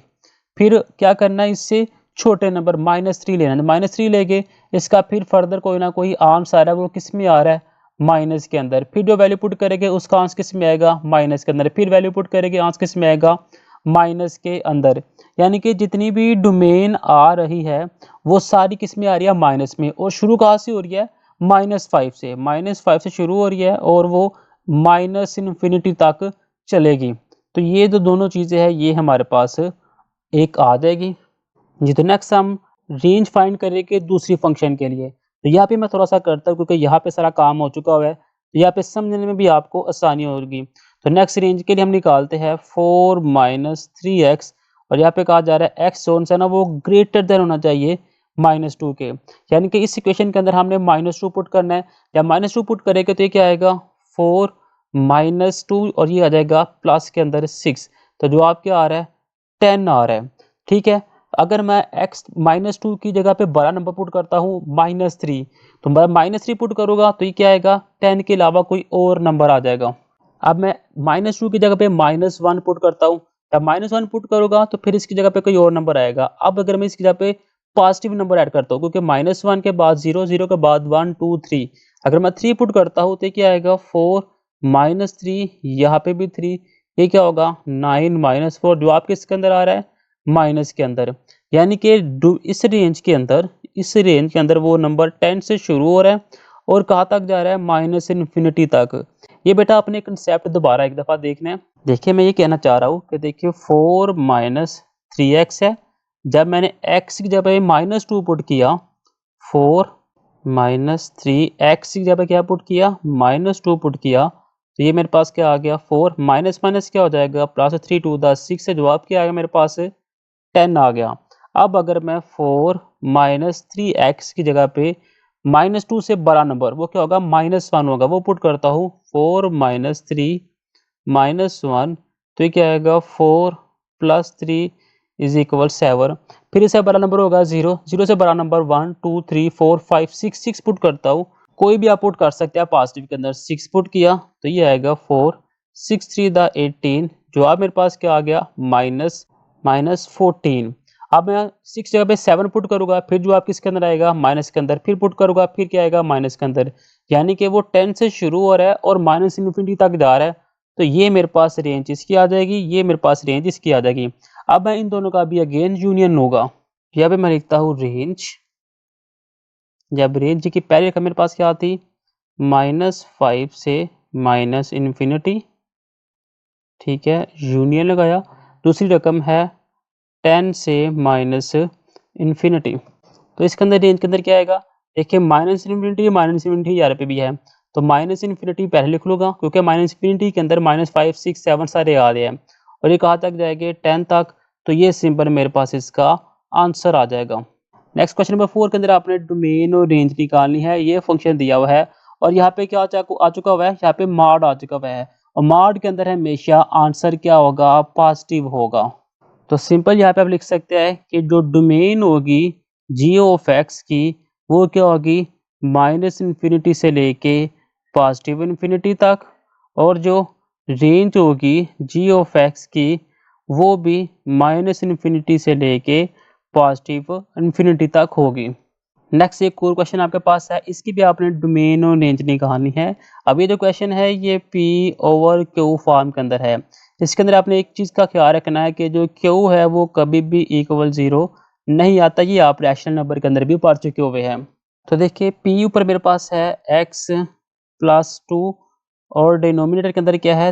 फिर क्या करना है, इससे छोटे नंबर -3 लेना है, -3 लेके इसका फिर फर्दर कोई ना कोई आंसर आ रहा है, वो किस में आ रहा है, माइनस के अंदर। फिर जो वैल्यू पुट करेंगे उसका आंसर किस में आएगा, माइनस के अंदर। फिर वैल्यू पुट करेंगे आंसर किस में आएगा, माइनस के अंदर। यानी कि जितनी भी डोमेन आ रही है वो सारी किस में आ रही है, माइनस में। और शुरू कहाँ से हो रही है, -5 से। -5 से शुरू हो रही है और वो माइनस इन्फिनिटी तक चलेगी। तो ये जो दोनों चीज़ें हैं ये हमारे पास एक आ जाएगी। जी, तो नेक्स्ट हम रेंज फाइंड करेंगे दूसरी फंक्शन के लिए। तो यहाँ पे मैं थोड़ा-सा करता हूँ क्योंकि यहाँ पे सारा काम हो चुका हुआ है। तो यहाँ पे समझने में भी आपको आसानी होगी। तो नेक्स्ट रेंज के लिए हम निकालते हैं 4 3x और यहाँ पे कहा जा रहा है x जोन से ना वो ग्रेटर देन होना चाहिए -2 के। यानी कि इस इक्वेशन के अंदर हमने -2 पुट करना है। या -2 पुट करेंगे तो ये क्या आएगा 4 -2 और ये आ जाएगा प्लस के अंदर 6। तो जवाब क्या आ रहा है, 10 आ रहा है। ठीक है। अगर मैं x -2 की जगह पे बड़ा नंबर पुट करता हूँ -3, तो मैं -3 पुट करूँगा तो ये क्या आएगा, 10 के अलावा कोई और नंबर आ जाएगा। अब मैं -2 की जगह पे -1 पुट करता हूँ, जब -1 पुट करूँगा तो फिर इसकी जगह पे कोई और नंबर आएगा। अब अगर मैं इसकी जगह पे पॉजिटिव नंबर ऐड करता हूँ, क्योंकि -1 के बाद 0, 0 के बाद 1, 2, 3, अगर मैं 3 पुट करता हूँ तो ये क्या आएगा 4 -3, यहाँ पे भी 3, ये क्या होगा 9 -4, जो आपके इसके अंदर आ रहा है माइनस के अंदर। यानी कि इस रेंज के अंदर वो नंबर 10 से शुरू हो रहा है और कहाँ तक जा रहा है, माइनस इन्फिनिटी तक। ये बेटा अपने कंसेप्ट दोबारा एक दफ़ा देखना है। देखिए मैं ये कहना चाह रहा हूँ कि देखिए 4 3x है। जब मैंने x की जगह -2 पुट किया, 4 3x की जगह क्या पुट किया, -2 पुट किया, तो ये मेरे पास क्या आ गया 4 माइनस माइनस क्या हो जाएगा, +3 टू द 6 से जवाब क्या आएगा मेरे पास 10 आ गया। अब अगर मैं 4 3x की जगह पे -2 से बड़ा नंबर वो क्या होगा, -1 होगा, वो पुट करता हूँ 4 3 -1, तो ये क्या आएगा 4 + 3 = 7। फिर इससे बड़ा नंबर होगा 0, 0 से बड़ा नंबर 1 2 3 4 5 6, 6 पुट करता हूँ। कोई भी आप पुट कर सकते हैं, पॉजिटिव के अंदर 6 पुट किया तो ये आएगा 4 6 3 द 18, जवाब मेरे पास क्या आ गया -14। अब मैं 6 जगह पे 7 पुट करूँगा, फिर जवाब किसके अंदर आएगा, माइनस के अंदर, फिर पुट करूँगा, फिर क्या आएगा माइनस के अंदर। यानी कि वो 10 से शुरू हो रहा है और माइनस इन्फिनिटी तक जा रहा है। तो ये मेरे पास रेंज इसकी आ जाएगी, ये मेरे पास रेंज इसकी आ जाएगी। अब मैं इन दोनों का भी अगेन यूनियन होगा। यहाँ पे मैं लिखता हूँ रेंज। जब रेंज की पहली रकम मेरे पास क्या आती, -5 से माइनस इन्फिनिटी, ठीक है, यूनियन लगाया। दूसरी रकम है 10 से माइनस इन्फिनिटी। तो इसके अंदर रेंज के अंदर क्या आएगा, देखिए माइनस इन्फिनिटी यहाँ पे भी है, तो माइनस इन्फिनिटी पहले लिख लूँगा क्योंकि माइनस इन्फिनिटी के अंदर -5 6 7 सारे आ रहे हैं और ये कहाँ तक जाएंगे 10 तक। तो ये सिंपल मेरे पास इसका आंसर आ जाएगा। नेक्स्ट क्वेश्चन नंबर 4 के अंदर आपने डोमेन और रेंज निकालनी है। ये फंक्शन दिया हुआ है और यहाँ पे क्या आ चुका हुआ है, यहाँ पे मॉड आ चुका हुआ है और मॉड के अंदर हमेशा आंसर क्या होगा, पॉजिटिव होगा। तो सिंपल यहाँ पे आप लिख सकते हैं कि जो डोमेन होगी जी ऑफ एक्स की वो क्या होगी, -इन्फिनिटी से लेके पॉजिटिव इन्फिनिटी तक, और जो रेंज होगी जी ऑफ एक्स की वो भी -इन्फिनिटी से लेके पॉजिटिव इन्फिनिटी तक होगी। नेक्स्ट एक और क्वेश्चन आपके पास है, इसकी भी आपने डोमेन और रेंज निकालनी है। अब ये जो क्वेश्चन है ये P ओवर Q फॉर्म के अंदर है। इसके अंदर आपने एक चीज़ का ख्याल रखना है कि जो Q है वो कभी भी इक्वल 0 नहीं आता। ये आप रैशनल नंबर के अंदर भी पढ़ चुके हुए हैं। तो देखिए P ऊपर मेरे पास है x प्लस 2 और डिनोमिनेटर के अंदर क्या है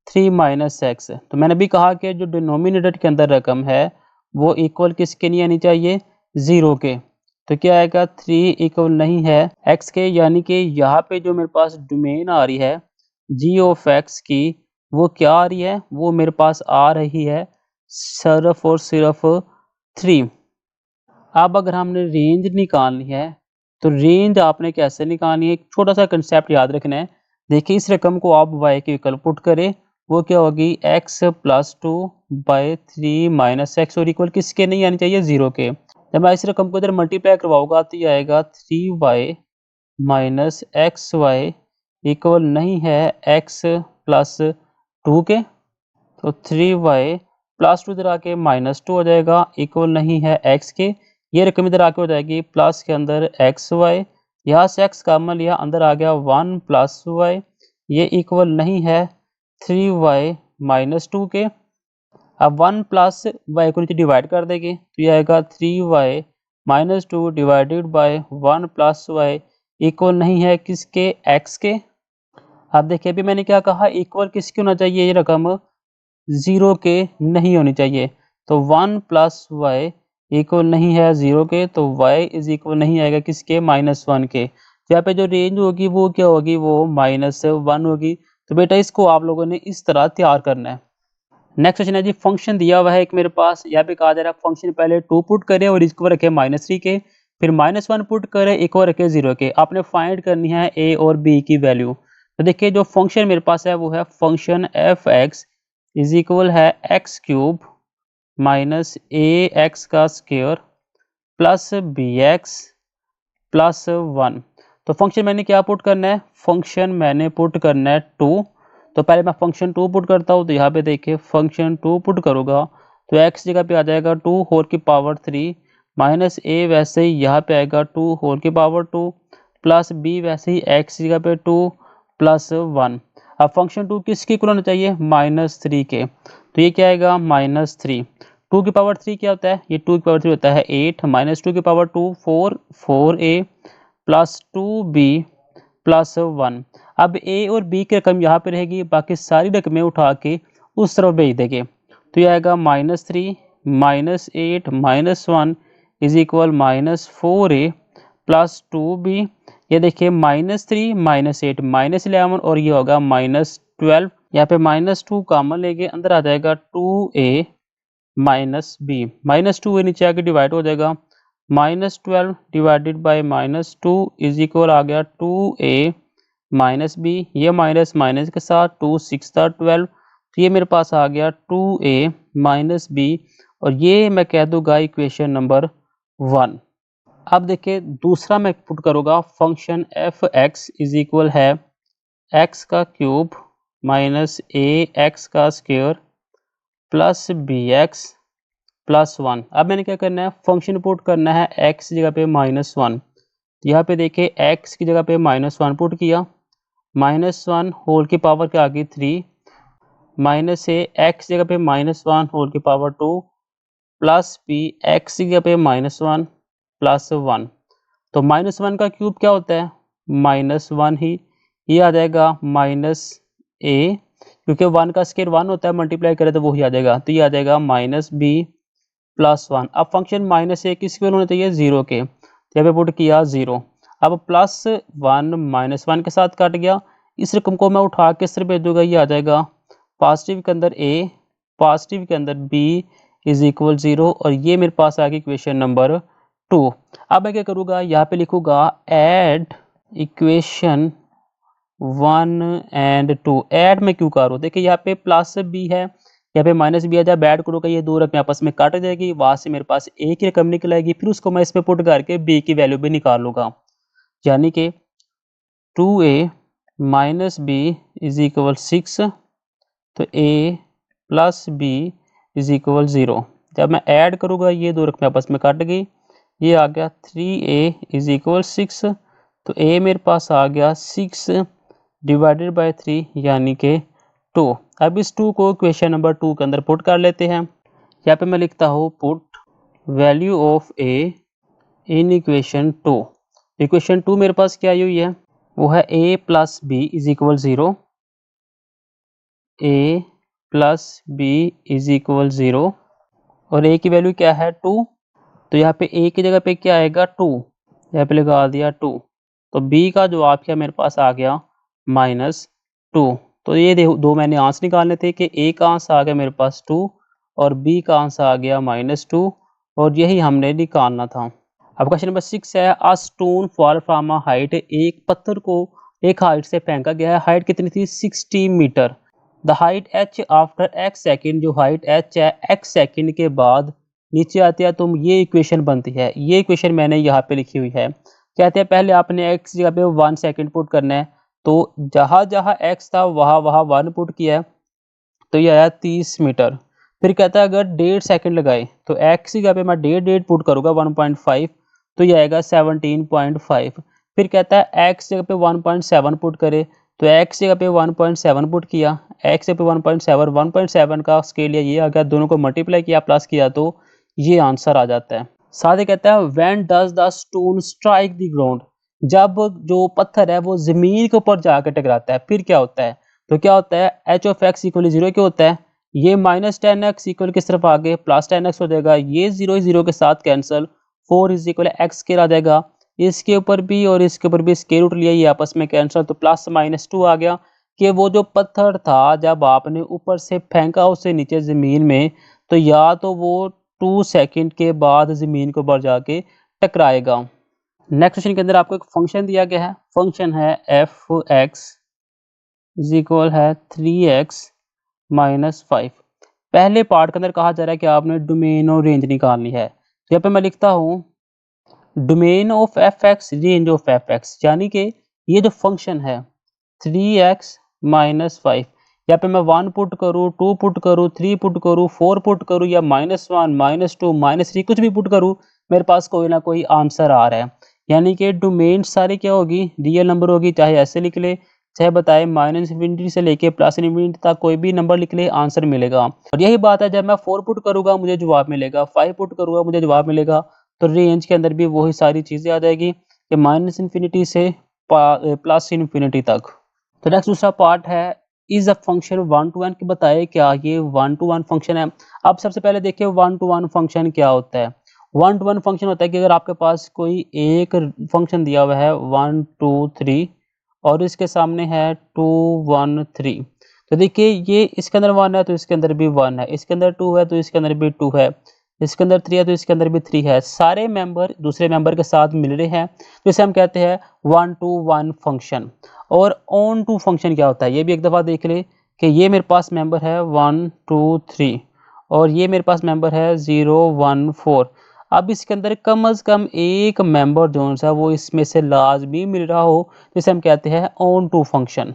3 माइनस एक्स। तो मैंने भी कहा कि जो डिनोमिनेटर के अंदर रकम है वो इक्वल किसके नहीं आनी चाहिए, 0 के। तो क्या आएगा 3 इक्वल नहीं है x के, यानी कि यहाँ पे जो मेरे पास डोमेन आ रही है g ऑफ x की वो क्या आ रही है, वो मेरे पास आ रही है सिर्फ और सिर्फ 3। अब अगर हमने रेंज निकालनी है तो रेंज आपने कैसे निकालनी है, एक छोटा सा कंसेप्ट याद रखना है। देखिए इस रकम को आप y के विकल्प पुट करें, वो क्या होगी x plus 2 by 3 minus x और इक्वल किसके नहीं आनी चाहिए, 0 के। जब मैं इस रकम को इधर मल्टीप्लाई करवाऊंगा तो ये आएगा 3y minus x Y equal नहीं है x प्लस 2 के। तो 3y प्लस 2 इधर आके माइनस 2 हो जाएगा, इक्वल नहीं है x के। ये रकम इधर आके हो जाएगी प्लस के अंदर एक्स वाई, यहाँ से x कॉमन लिया, अंदर आ गया 1 प्लस वाई, ये इक्वल नहीं है 3y माइनस 2 के। अब 1 प्लस वाई को नीचे डिवाइड कर देंगे तो ये आएगा 3y minus 2 divided by 1 plus y equal नहीं है किसके, x के। अब देखिए अभी मैंने क्या कहा, इक्वल किसके होना चाहिए, ये रकम 0 के नहीं होनी चाहिए। तो 1 प्लस वाई इक्वल नहीं है 0 के, तो y इज इक्वल नहीं आएगा किसके, -1 के। तो यहाँ पे जो रेंज होगी वो क्या होगी, वो -1 होगी। तो बेटा इसको आप लोगों ने इस तरह तैयार करना है। नेक्स्ट क्वेश्चन है जी, फंक्शन दिया हुआ है एक मेरे पास, यहाँ पे कहा जा रहा है फंक्शन पहले 2 पुट करें और इसको रखे -3 के, फिर -1 पुट करें, एक और रखे 0 के। आपने फाइंड करनी है a और b की वैल्यू। तो देखिए जो फंक्शन मेरे पास है वो है function f x is equal है x cube minus a x का square plus b x plus 1। तो फंक्शन मैंने क्या पुट करना है, फंक्शन मैंने पुट करना है 2। तो पहले मैं फंक्शन 2 पुट करता हूँ, तो यहाँ पे देखिए फंक्शन 2 पुट करूँगा तो x जगह पे आ जाएगा 2 होल की पावर 3 माइनस ए वैसे ही यहाँ पे आएगा 2 होल की पावर 2 प्लस b वैसे ही x जगह पे 2 प्लस 1। अब फंक्शन 2 किसके इक्वल होना चाहिए, -3 के। तो ये क्या आएगा -3। 2 की पावर 3 क्या होता है, ये 2 की पावर 3 होता है 8 माइनस 2 की power 2 4a plus 2b plus 1। अब a और b की रकम यहाँ पे रहेगी, बाकी सारी रकमें उठा के उस तरफ भेज देंगे। तो ये आएगा -3 -8 -1 is equal -4a plus 2b। ये देखिए -3 -8 -11 और ये होगा -12। यहाँ पे -2 कॉमन लेंगे, अंदर आ जाएगा 2a माइनस बी, -2 नीचे आके डिवाइड हो जाएगा, -12 डिवाइडेड बाई -2 इज इक्वल आ गया 2a माइनस बी। ये माइनस माइनस के साथ 2 6 था 12, तो ये मेरे पास आ गया 2a माइनस बी और ये मैं कह दूंगा इक्वेशन नंबर 1। अब देखिए दूसरा मैं पुट करूँगा function f x is equal है एक्स का क्यूब माइनस ए एक्स का square plus b x plus 1। अब मैंने क्या करना है, फंक्शन पुट करना है x की जगह पे -1। तो यहाँ पे देखिए x की जगह पे -1 पुट किया, -1 होल की पावर क्या आ गई 3 माइनस ए एक्स जगह पे -1 होल की पावर 2 प्लस बी एक्स की जगह पे -1 प्लस 1। तो -1 का क्यूब क्या होता है, -1 ही। ये आ जाएगा -a, क्योंकि 1 का स्क्वायर 1 होता है, मल्टीप्लाई करें तो वही आ जाएगा। तो ये आ जाएगा -b प्लस 1। अब फंक्शन -a किसके होना चाहिए, 0 के। तो यहाँ पे पुट किया 0। अब +1 -1 के साथ काट गया, इस रकम को मैं उठा के सिर्फ भेज दूंगा, ये आ जाएगा पॉजिटिव के अंदर a पॉजिटिव के अंदर b इज इक्वल 0 और ये मेरे पास आ गई इक्वेशन नंबर 2। अब मैं क्या करूँगा, यहाँ पे लिखूँगा ऐड इक्वेशन 1 एंड 2। ऐड में क्यों कर रहा हूँ, देखिए यहाँ पे प्लस b है, यहाँ पे माइनस बी आ जाए, बैड करोगे ये दो रकमें आपस में काट जाएगी, वहां से मेरे पास ए की रकम निकल आएगी, फिर उसको मैं इसमें पुट करके बी की वैल्यू भी निकाल लूँगा। यानी कि 2a minus B is equal 6, तो a plus b is equal 0। जब मैं ऐड करूँगा ये दो रकमें आपस में कट गई, ये आ गया 3a इज इक्वल 6। तो a मेरे पास आ गया 6 डिवाइडेड बाय 3 यानी कि 2। अब इस 2 को क्वेश्चन नंबर 2 के अंदर पुट कर लेते हैं। यहाँ पे मैं लिखता हूँ put value of a in equation 2। Equation 2 मेरे पास क्या आई हुई है, वो है a plus b is equal 0, a plus b is equal 0 और a की वैल्यू क्या है 2। तो यहाँ पे a की जगह पे क्या आएगा 2, यहाँ पे लगा दिया 2। तो b का जवाब क्या मेरे पास आ गया -2। तो ये देखो दो मैंने आंसर निकालने थे कि a का आंसर आ गया मेरे पास 2 और b का आंसर आ गया -2 और यही हमने निकालना था। अब क्वेश्चन नंबर 6 है a stone fall from a height, एक पत्थर को एक हाइट से फेंका गया है। हाइट कितनी थी 60 metre. The height h after x second, जो हाइट h है x सेकंड के बाद नीचे आती है तो ये इक्वेशन बनती है। ये इक्वेशन मैंने यहाँ पे लिखी हुई है। कहते हैं पहले आपने x जगह पे 1 सेकंड पुट करना है, तो जहाँ जहाँ x था वहाँ वहाँ 1 पुट किया है तो ये आया 30 मीटर। फिर कहता है अगर 1.5 सेकंड लगाए तो x की जगह पे मैं 1.5 पुट करूँगा 1.5 तो ये आएगा 17.5। फिर कहता है x जगह पे 1.7 पुट करे तो x जगह पे 1.7 पुट किया, x जगह पे 1.7 का स्केल ये आ गया, दोनों को मल्टीप्लाई किया प्लस किया तो ये आंसर आ जाता है। साथ ही कहता है when does the stone strike the ground, जब जो पत्थर है वो जमीन के ऊपर जाकर टकराता है फिर क्या होता है। तो क्या होता है h ऑफ x इक्वल 0 क्या होता है, ये -10x इक्वल किस तरफ आगे +10x हो जाएगा, ये 0 के साथ कैंसिल, 4 इज इक्वल x स्केयर आ जाएगा, इसके ऊपर भी और इसके ऊपर भी स्केयर रूट लिया ये आपस में कैंसिल, तो +-2 आ गया कि वो जो पत्थर था जब आपने ऊपर से फेंका उसे नीचे ज़मीन में तो या तो वो 2 सेकंड के बाद ज़मीन के ऊपर जाके टकराएगा। नेक्स्ट क्वेश्चन के अंदर आपको एक फंक्शन दिया गया है, फंक्शन है f(x) इज इक्वल है 3x माइनस 5। पहले पार्ट के अंदर कहा जा रहा है कि आपने डोमेन और रेंज निकालनी है। तो यहाँ पे मैं लिखता हूँ domain of f(x), range of f(x), यानी कि ये जो फंक्शन है 3x माइनस 5, यहाँ पे मैं 1 पुट करूँ, 2 पुट करूँ, 3 पुट करूँ, 4 पुट करूँ या -1 -2 -3 कुछ भी पुट करूँ मेरे पास कोई ना कोई आंसर आ रहा है। यानी कि डोमेन सारी क्या होगी रियल नंबर होगी, चाहे ऐसे लिख ले चाहे बताए -∞ से लेके +∞ तक कोई भी नंबर लिख ले आंसर मिलेगा। और यही बात है जब मैं 4 पुट करूँगा मुझे जवाब मिलेगा, 5 पुट करूँगा मुझे जवाब मिलेगा। तो रेंज के अंदर भी वही सारी चीज़ें आ जाएगी कि -∞ से +∞ तक। तो नेक्स्ट दूसरा पार्ट है इज अ फंक्शन 1 to 1 की बताए क्या ये 1 to 1 फंक्शन है। अब सबसे पहले देखिए 1 to 1 फंक्शन क्या होता है। 1 to 1 फंक्शन होता है कि अगर आपके पास कोई एक फंक्शन दिया हुआ है 1 2 3 और इसके सामने है 2 1 3, तो देखिए ये इसके अंदर 1 है तो इसके अंदर भी 1 है, इसके अंदर 2 है तो इसके अंदर भी 2 है, इसके अंदर 3 है तो इसके अंदर भी 3 है। सारे मेंबर दूसरे मेंबर के साथ मिल रहे हैं तो इसे हम कहते हैं 1 to 1 फंक्शन। और ऑन टू फंक्शन क्या होता है ये भी एक दफ़ा देख ले कि ये मेरे पास मेंबर है 1 2 3 और ये मेरे पास मेंबर है 0 1 4। अब इसके अंदर कम से कम एक मेंबर जो सा वो इसमें से लाजमी मिल रहा हो जिसे हम कहते हैं ऑन टू फंक्शन।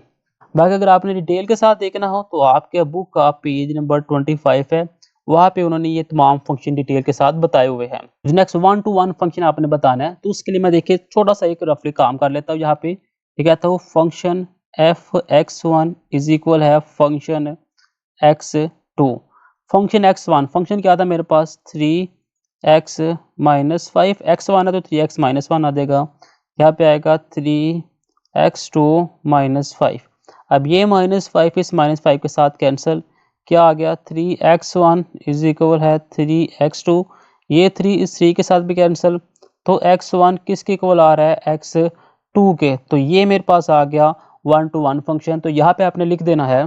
बाकी अगर आपने डिटेल के साथ देखना हो तो आपके बुक का पेज नंबर 25 है, वहाँ पे उन्होंने ये तमाम फंक्शन डिटेल के साथ बताए हुए हैं। नेक्स्ट 1 to 1 फंक्शन आपने बताना है तो उसके लिए मैं देखिए छोटा सा एक रफली काम कर लेता हूँ। यहाँ पे ये कहता हूँ फंक्शन f(x1) इज इक्वल है function x2। Function x1 function क्या था मेरे पास 3x माइनस 5, x1 है तो 3x माइनस 1 आ जाएगा, यहाँ पे आएगा 3x2 माइनस 5। अब ये -5 इस -5 के साथ कैंसिल, क्या आ गया 3x1 इज इक्वल है 3x2, ये 3 इस 3 के साथ भी कैंसिल, तो x1 किसके इक्वल आ रहा है x2 के, तो ये मेरे पास आ गया 1 to 1 फंक्शन। तो यहाँ पे आपने लिख देना है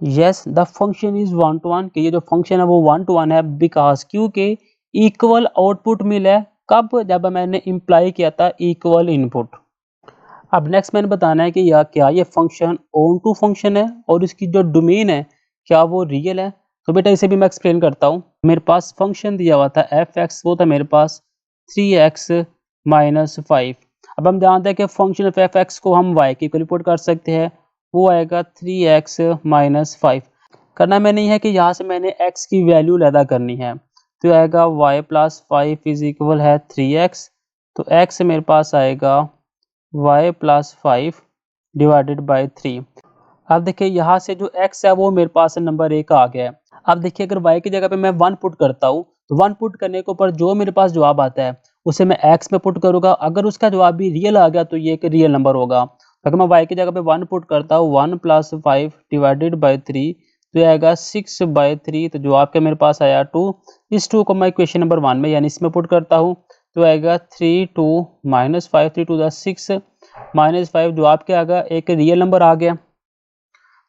yes the function is 1 to 1 कि ये जो फंक्शन है वो 1 to 1 है बिकॉज क्योंकि इक्वल आउटपुट मिला है कब, जब मैंने इम्प्लाई किया था इक्वल इनपुट। अब नेक्स्ट मैंने बताना है कि या क्या ये फंक्शन ऑन टू फंक्शन है और इसकी जो डोमेन है क्या वो रियल है। तो बेटा इसे भी मैं एक्सप्लेन करता हूँ। मेरे पास फंक्शन दिया हुआ था f(x), वो था मेरे पास 3x माइनस 5। अब हम जानते हैं कि फंक्शन ऑफ f(x) को हम y के इक्वल पुट कर सकते हैं, वो आएगा 3x माइनस 5। करना मैंने है कि यहाँ से मैंने x की वैल्यू लैदा करनी है। तो आएगा y प्लस 5 इज इक्वल है 3x। तो x मेरे पास आएगा y प्लस 5 डिवाइडेड बाई 3। अब देखिए यहाँ से जो x है वो मेरे पास नंबर 1 आ गया है। अब देखिए अगर y की जगह पे मैं 1 पुट करता हूँ तो 1 पुट करने के ऊपर जो मेरे पास जवाब आता है उसे मैं x में पुट करूँगा। अगर उसका जवाब भी रियल आ गया तो ये एक रियल नंबर होगा। अगर मैं y की जगह पे 1 पुट करता हूँ 1 प्लस 5 डिवाइडेड बाई 3 तो आएगा 6/3। तो जवाब के मेरे पास आया 2। इस 2 को मैं इक्वेशन नंबर 1 में यानी इसमें पुट करता हूँ तो आएगा 3 2 माइनस 5 3 टू द 6 माइनस 5। जवाब क्या आ गया, एक रियल नंबर आ गया।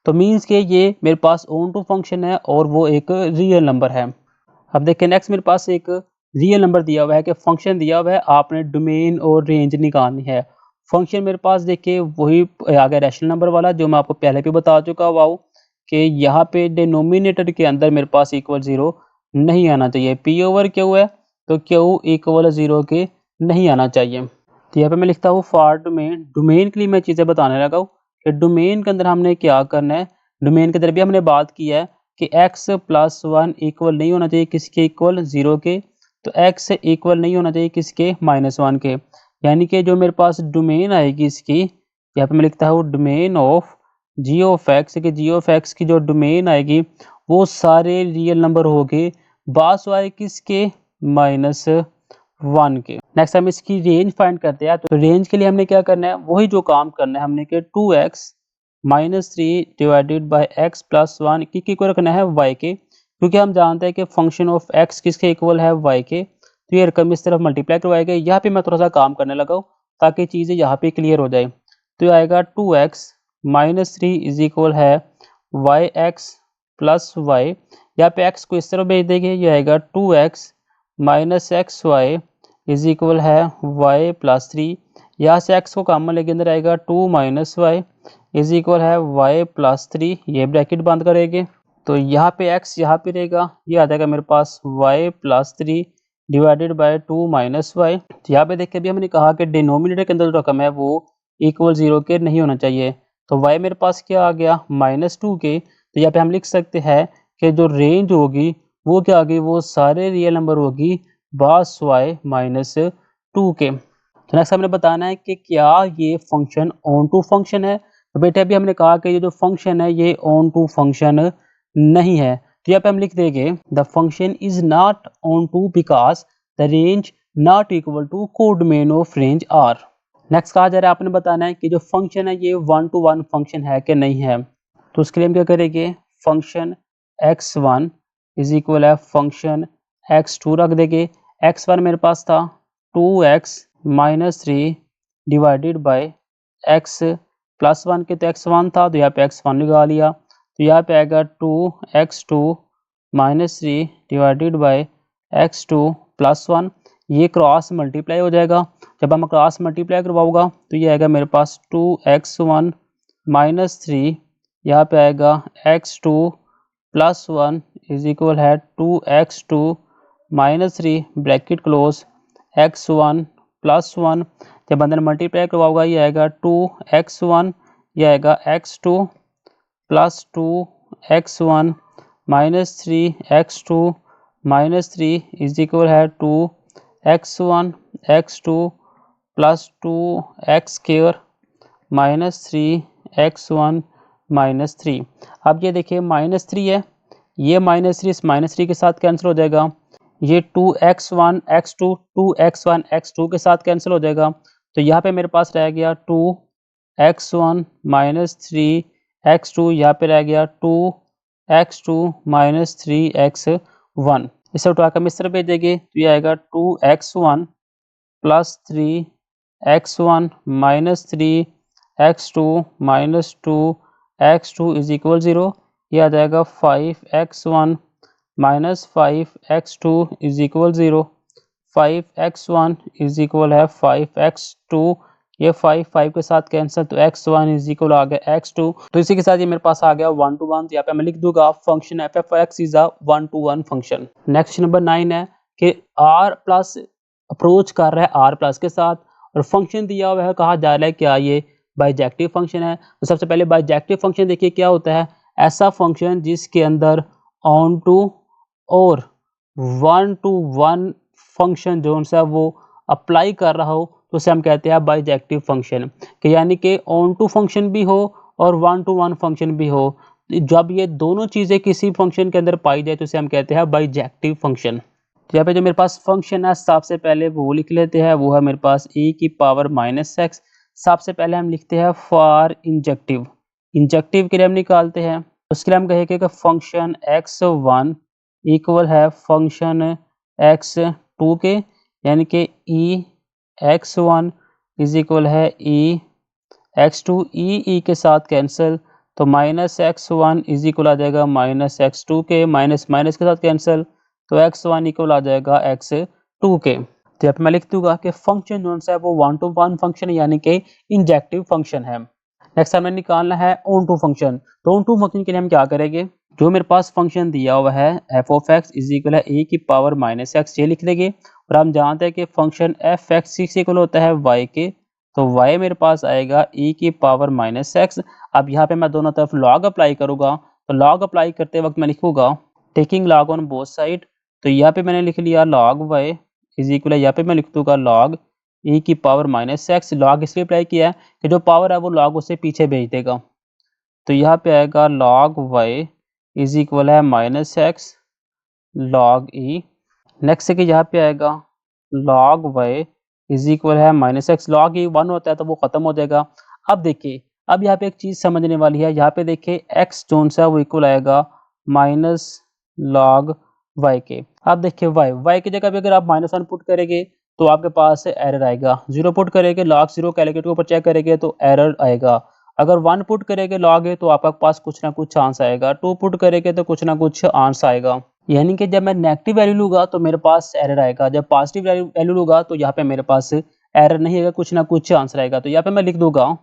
तो मीन्स के ये मेरे पास ऑन टू फंक्शन है और वो एक रियल नंबर है। अब देखिए नेक्स्ट मेरे पास एक रियल नंबर दिया हुआ है कि फंक्शन दिया हुआ है, आपने डोमेन और रेंज निकालनी है। फंक्शन मेरे पास देखिए वही आ गया रैशनल नंबर वाला जो मैं आपको पहले भी बता चुका हुआ हूँ कि यहाँ पे डिनोमिनेटर के अंदर मेरे पास इक्वल 0 नहीं आना चाहिए। पी ओवर क्यू है तो क्यू इक्वल 0 के नहीं आना चाहिए। तो यहाँ पे मैं लिखता हूँ फॉर डोमेन। डोमेन के लिए मैं चीज़ें बताने लगा हूँ कि डोमेन के अंदर हमने क्या करना है। डोमेन के अंदर भी हमने बात की है कि x प्लस 1 इक्वल नहीं होना चाहिए किसके, इक्वल 0 के। तो x इक्वल नहीं होना चाहिए किसके, -1 के। यानी कि जो मेरे पास डोमेन आएगी इसकी, यहाँ पे मैं लिखता हूँ domain of g of x, कि जी ऑफ एक्स की जो डोमेन आएगी वो सारे रियल नंबर होंगे बास वाले किसके, -1 के। नेक्स्ट हम इसकी रेंज फाइंड करते हैं। तो रेंज के लिए हमने क्या करना है, वही जो काम करना है हमने कि 2x minus 3 divided by x plus 1 की इक्वल रखना है y के, क्योंकि हम जानते हैं कि फंक्शन ऑफ x किसके इक्वल है, y के। तो ये रकम इस तरफ मल्टीप्लाई करवाएगा। यहाँ पे मैं थोड़ा सा काम करने लगा हूँ ताकि चीज़ें यहाँ पे क्लियर हो जाए। तो ये आएगा 2x माइनस 3 इज इक्वल है yx प्लस y। यहाँ पे x को इस तरफ भेज देंगे, ये आएगा 2x minus x y is equal है y प्लस 3। यहाँ से x को कॉमन लेके अंदर आएगा 2 माइनस वाई इज इक्वल है y प्लस 3। ये ब्रैकेट बंद करेंगे तो यहाँ पे x यहाँ पे रहेगा, ये आ जाएगा मेरे पास y plus 3 divided by 2 minus y. तो यहाँ पे देखिए अभी हमने कहा कि डिनोमिनेटर के अंदर जो रकम है वो इक्वल 0 के नहीं होना चाहिए। तो y मेरे पास क्या आ गया, -2 के। तो यहाँ पे हम लिख सकते हैं कि जो रेंज होगी वो क्या आ गई, वो सारे रियल नंबर होगी बास y -2 के। तो नेक्स्ट हमने बताना है कि क्या ये फंक्शन ऑन टू फंक्शन है। तो बेटे अभी हमने कहा कि ये जो फंक्शन है ये ऑन टू फंक्शन नहीं है। तो यहाँ पे हम लिख देंगे the function is not onto because the range not equal to codomain of range R. Next कहा जा रहा है आपने बताना है कि जो फंक्शन है ये 1 to 1 फंक्शन है कि नहीं है। तो उसके लिए हम क्या करेंगे, फंक्शन x1 इज इक्वल है फंक्शन x2 रख देंगे। x1 मेरे पास था 2x minus 3 divided by x plus 1 के, तो x1 था तो यहाँ पे x1 लगा लिया। तो यहाँ पे आएगा 2x2 minus 3 divided by x2 plus 1। ये क्रॉस मल्टीप्लाई हो जाएगा। जब हम क्रॉस मल्टीप्लाई करवाऊंगा तो ये आएगा मेरे पास 2x1 माइनस 3, यहाँ पे आएगा x2 प्लस 1 इज इक्वल है 2x2 minus 3 bracket close x1 plus 1। जब अंदर मल्टीप्लाई करवाऊंगा ये आएगा 2x1, ये आएगा x2 plus 2x1 minus 3x2 minus 3 is equal है 2x1 x2 plus 2x square minus 3x1 minus 3। अब ये देखिए -3 है, ये -3 इस -3 के साथ कैंसिल हो जाएगा। ये 2x1 x2 2x1 x2 के साथ कैंसिल हो जाएगा। तो यहाँ पे मेरे पास रह गया 2x1 माइनस 3x2, यहाँ पे रह गया 2x2 माइनस 3x1। इसे उठा कर इस तरफ भेजेंगे तो ये आएगा 2x1 plus 3x1 minus 3x2 minus 2x2 is equal 0। ये आ जाएगा 5x1 minus 5x2 is equal 0। 5x1 is equal है 5x2, ये 5 के साथ कैंसिल तो x1 इज इक्वल आ गया x2। तो इसी के साथ ये मेरे पास आ गया 1 to 1। तो यहाँ पे मैं लिख दूंगा function f of x is a 1 to 1 function. Next number 9 है कि r प्लस अप्रोच कर रहा है r प्लस के साथ और फंक्शन दिया हुआ है, कहा जा रहा है क्या ये बाइजेक्टिव फंक्शन है। तो सबसे पहले बाइजेक्टिव फंक्शन देखिए क्या होता है, ऐसा फंक्शन जिसके अंदर ऑन टू और 1 to 1 फंक्शन जो सा वो अप्लाई कर रहा हो तो उसे हम कहते हैं बाइजेक्टिव फंक्शन, कि यानी कि ऑन टू फंक्शन भी हो और 1 to 1 फंक्शन भी हो। जब ये दोनों चीज़ें किसी फंक्शन के अंदर पाई जाए तो उसे हम कहते हैं बाइजेक्टिव फंक्शन। तो यहाँ पे जो मेरे पास फंक्शन है सबसे पहले वो लिख लेते हैं, वो है मेरे पास e की पावर -x। सबसे पहले हम लिखते हैं फॉर इंजेक्टिव, इंजेक्टिव के लिए हम निकालते हैं। उसके लिए हम कहेंगे कि फंक्शन x1 इक्वल है फंक्शन x2 के, यानी कि e x1 इज इक्वल है e x2, e के साथ कैंसिल, तो -x1 इज इक्वल आ जाएगा -x2 के, माइनस माइनस के साथ कैंसिल, तो x1 इक्वल आ जाएगा x2 के। तो यहाँ पे मैं लिख दूंगा कि फंक्शन जो है वो 1 to 1 फंक्शन यानी कि इंजेक्टिव फंक्शन है। नेक्स्ट हमें निकालना है ऑन टू फंक्शन। तो ऑन टू फंक्शन के लिए हम क्या करेंगे, जो मेरे पास फंक्शन दिया हुआ है f of x is equal है e की पावर -x, ये लिख देंगे। और हम जानते हैं कि फंक्शन f x इक्वल होता है y के, तो y मेरे पास आएगा e की पावर -x। अब यहाँ पे मैं दोनों तरफ लॉग अप्लाई करूँगा, तो लॉग अप्लाई करते वक्त मैं लिखूँगा taking log on both side. तो यहाँ पे मैंने लिख लिया लॉग y इज इक्वल है, यहाँ पे मैं लिख दूँगा लॉग e की पावर -x। लॉग इसलिए अप्लाई किया है कि जो पावर है वो लॉग उससे पीछे भेज देगा। तो यहाँ पे आएगा log y इज इक्वल है -x log e। नेक्स्ट है कि यहाँ पे आएगा log y इज इक्वल है -x log e 1 होता है तो वो खत्म हो जाएगा। अब देखिए, अब यहाँ पे एक चीज़ समझने वाली है, यहाँ पे देखिए x जोन सा वो इक्वल आएगा माइनस log y के। अब देखिए y की जगह पे अगर आप -1 पुट करेंगे तो आपके पास एरर आएगा, 0 पुट करेंगे log 0 कैलकुलेटर के ऊपर चेक करेंगे तो एरर आएगा। अगर 1 पुट करेंगे log है तो आपके पास कुछ ना कुछ आंसर आएगा, 2 पुट करेंगे तो कुछ ना कुछ आंसर आएगा। यानी कि जब मैं नेगेटिव वैल्यू लूँगा तो मेरे पास एरर आएगा, जब पॉजिटिव वैल्यू लूँगा तो यहाँ पे मेरे पास एरर नहीं आएगा, कुछ ना कुछ आंसर आएगा। तो यहाँ पे मैं लिख दूंगा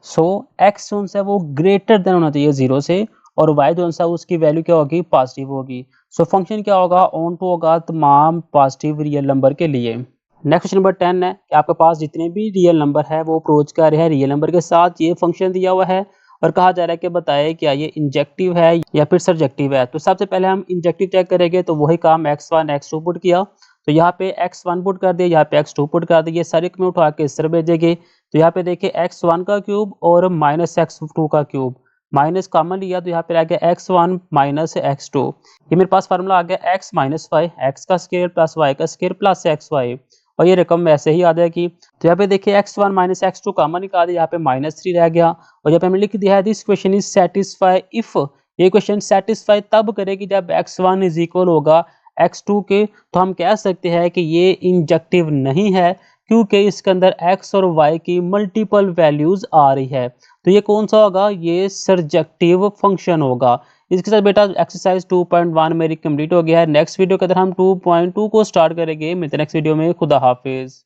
सो x जो है वो ग्रेटर देन होना चाहिए 0 से, और y जो है उसकी वैल्यू क्या होगी, पॉजिटिव होगी। सो फंक्शन क्या होगा, ऑन टू होगा तमाम पॉजिटिव रियल नंबर के लिए। नेक्स्ट क्वेश्चन नंबर 10 है कि आपके पास जितने भी रियल नंबर है वो अप्रोच कर रहे हैं रियल नंबर के साथ। ये फंक्शन दिया हुआ है और कहा जा रहा है कि बताए क्या ये इंजेक्टिव है या फिर सर्जेक्टिव है। तो सबसे पहले हम इंजेक्टिव चेक करेंगे, तो वही काम x1 x2 पुट किया, तो यहाँ पे x1 पुट कर दिया, यहाँ पे x2 पुट कर दिया, सारे में उठा के इस तरह भेजेंगे। तो यहाँ पे देखिए x1 का क्यूब और -x2 का क्यूब, माइनस कॉमन लिया तो यहाँ पे आ गया x1 माइनस x2। ये मेरे पास फार्मूला आ गया x माइनस वाई, एक्स का स्क्वायर प्लस वाई का स्क्वायर प्लस एक्स वाई, और ये रकम वैसे ही आ जाएगी। तो यहाँ पे देखिए x1 माइनस x2 कॉमन निकाल दिया, यहाँ पे -3 रह गया, और यहाँ पे हमने लिख दिया है this question is satisfy if. ये क्वेश्चन सेटिस्फाई तब करेगी जब x1 इज इक्वल होगा x2 के। तो हम कह सकते हैं कि ये इंजेक्टिव नहीं है क्योंकि इसके अंदर x और y की मल्टीपल वैल्यूज आ रही है। तो ये कौन सा होगा, ये सर्जेक्टिव फंक्शन होगा। इसके साथ बेटा एक्सरसाइज 2.1 मेरी कंप्लीट हो गया है। नेक्स्ट वीडियो के अंदर हम 2.2 को स्टार्ट करेंगे। मिलते हैं नेक्स्ट वीडियो में। खुदा हाफिज।